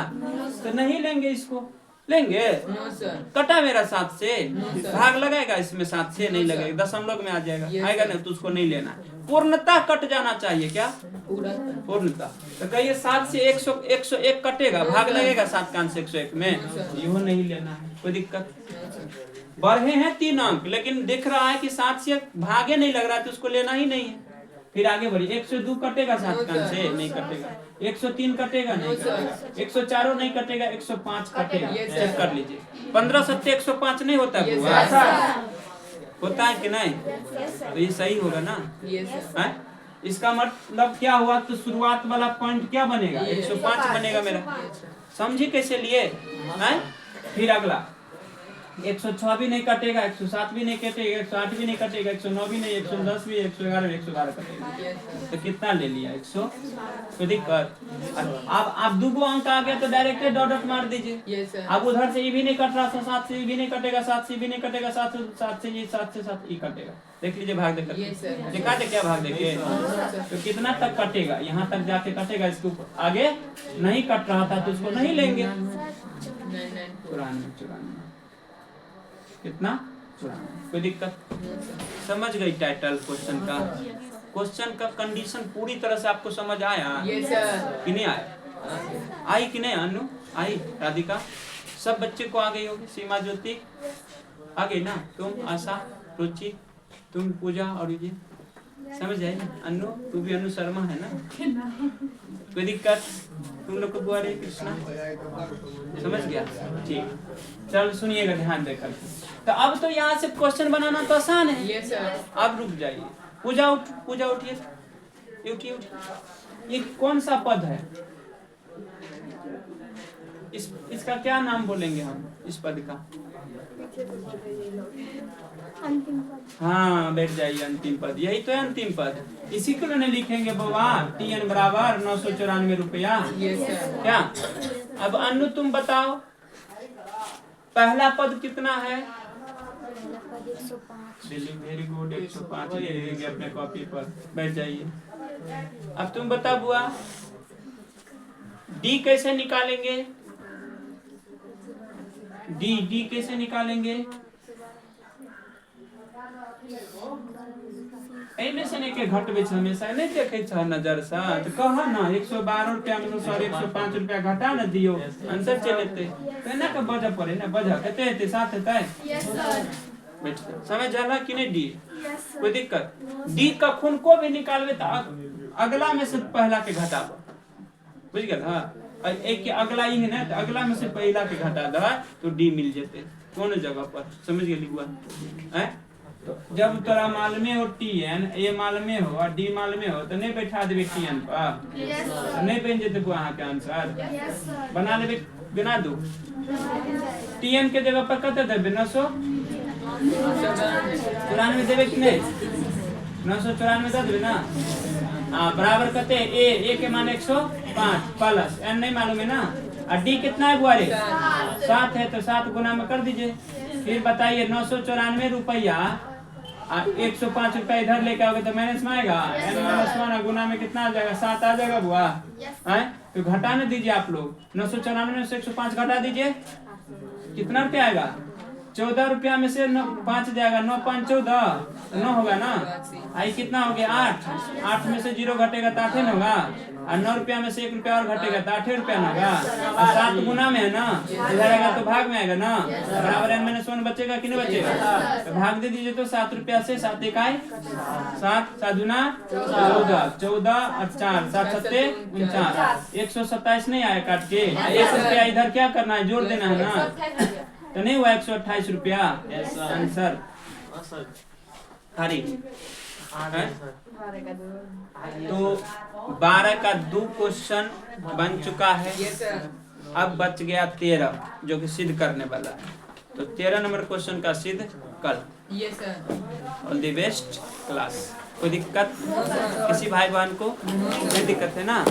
तो नहीं लेंगे, इसको लेंगे? कटा मेरा 7 से, भाग लगाएगा इसमें? 7 से नहीं लगेगा, दशमलव में आ जाएगा, आएगा नहीं तो उसको नहीं लेना। पूर्णतः कट जाना चाहिए। क्या? पूर्णतः। तो कहिए 7 से 101 कटेगा, भाग लगेगा 7 का अंश 101 में, यू नहीं लेना है। कोई दिक्कत? बढ़े हैं 3 अंक, लेकिन दिख रहा है कि 7 से भागे नहीं लग रहा है तो उसको लेना ही नहीं है। फिर आगे बढ़िए, 102 कटेगा 7 का से? नहीं कटेगा। 103 कटेगा? नहीं कटेगा। 104 नहीं कटेगा, 105 कटेगा। चेक कर लीजिए, 15 सत्ते 105 नहीं होता है? होता है कि नहीं? तो ये सही होगा ना। है? इसका मतलब क्या हुआ? तो शुरुआत वाला पॉइंट क्या बनेगा? 105 बनेगा मेरा। समझी कैसे लिए? है? फिर अगला 106 भी नहीं कटेगा, 107 भी नहीं कटेगा, 108 भी नहीं कटेगा, 109 भी नहीं, 110 भी, 111 कटेगा। तो कितना ले लिया? 100। तो दिक्कत। अब आप 2 अंक आ गया तो डायरेक्ट डॉट मार दीजिए। अब उधर से ये भी नहीं कट रहा था, 7 से भी नहीं कटेगा, 7 से भी नहीं कटेगा, 7 से ये 7 ये कटेगा। देख लीजिए भाग देकर, दिखा दे क्या भाग देके। तो कितना तक कटेगा? यहाँ तक जाके कटेगा, इसके ऊपर आगे नहीं कट रहा था तो उसको नहीं लेंगे। 94 कितना? 94। कोई दिक्कत? समझ गई टाइटल क्वेश्चन का? क्वेश्चन का कंडीशन पूरी तरह से आपको समझ आया कि नहीं आया? आई कि नहीं अनु? आई? राधिका सब बच्चे को आ गई होगी? सीमा ज्योति आ गई ना? तुम आशा, रुचि, तुम पूजा और ये समझ आई ना? अनु तू भी अनु शर्मा है ना? कोई दिक्कत? तुम लोग को बुआरे कृष्णा समझ गया? ठीक, चल सुनिएगा ध्यान देकर। तो अब तो यहाँ से क्वेश्चन बनाना तो आसान है। Yes, sir. अब रुक जाइए, पूजा उठिए, उठिए। ये कौन सा पद है? इसका क्या नाम बोलेंगे हम इस पद का? अंतिम पद। हाँ, बैठ जाइए, अंतिम पद, यही तो है अंतिम पद। इसी को नहीं लिखेंगे बाबा, TN बराबर 994 रुपया। Yes, sir. क्या? अब अनु तुम बताओ, पहला पद कितना है? पहला पद 105। वेरी गुड, 105 ले लेंगे अपने कॉपी पर, बैठ जाइए। अब तुम बता बुआ, डी कैसे निकालेंगे? डी कैसे निकालेंगे? एमे से के घटबे छ हमेशा नहीं देखे छ नजर से, तो कहा ना 112 रुपया में 105 रुपया घटा न दियो, आंसर चलेते केना के बजा पड़े ना, बजा कते हेते साथ हेते। Yes, sir. बैठ, समझ जाला कि नहीं? D Yes, sir. कोई दिक्कत? डी का खून को भी निकालबे तो अगला में से पहला के घटाबो, बुझ गेल? हां, एक के अगला ही है ना, तो अगला में से पहला के घटा द तो डी मिल जेते कोनो जगह पर, समझ गेली बुआ? हैं? तो जब तोरा मालूमे हो TN, ए मालूमे हो और डी मालूमे हो, तो नहीं बैठा देबे TN पर, Yes, तो sir. नहीं बन जेते बुआ के आंसर। Yes, sir. बना लेबे, बना दो। TN के जगह पर कते देबे? 994 देबे कि नहीं? 994 दे देबे ना। हां, बराबर कते? ए के मान 105 प्लस n नहीं मालूम है ना, और डी कितना है बुआ रे? 7 है, तो 7 गुना में कर दीजिए। फिर बताइए 994 रुपया 105 रुपया इधर लेके आओगे तो माइनस में आएगा, n माइनस 1 गुना में कितना आ जाएगा? 7 आ जाएगा बुआ। हैं? तो घटाने दीजिए आप लोग, 994 में से 105 घटा दीजिए, कितना रुपया आएगा? 14 रुपया में से 5 जाएगा, 9 5 14, 9 होगा ना। आई कितना हो गया? 8 में से 0 घटेगा तो 8 होगा, और 9 रुपया में से 1 रुपया और घटेगा तो 8 रुपया होगा, और 7 गुना में है ना, इधर आएगा तो भाग में आएगा ना, बराबर n माइनस 1 बचेगा कि नहीं बचेगा? तो भाग दे दीजिए, तो 7 रुपया से 7 इकाई 7, 7 गुना 14, 14 और 4, 7 7 49, 127 नहीं आया काट के, 1 रुपया इधर क्या करना है? जोड़ देना है ना, तो नहीं हुआ 128 रुपया आंसर। हरी तो 12 का 2 क्वेश्चन बन चुका है। Yes, sir. अब बच गया 13 जो कि सिद्ध करने वाला है, तो 13 नंबर क्वेश्चन का सिद्ध कल। Yes, sir. All the best class. कोई दिक्कत किसी भाई बहन को? कोई दिक्कत है ना?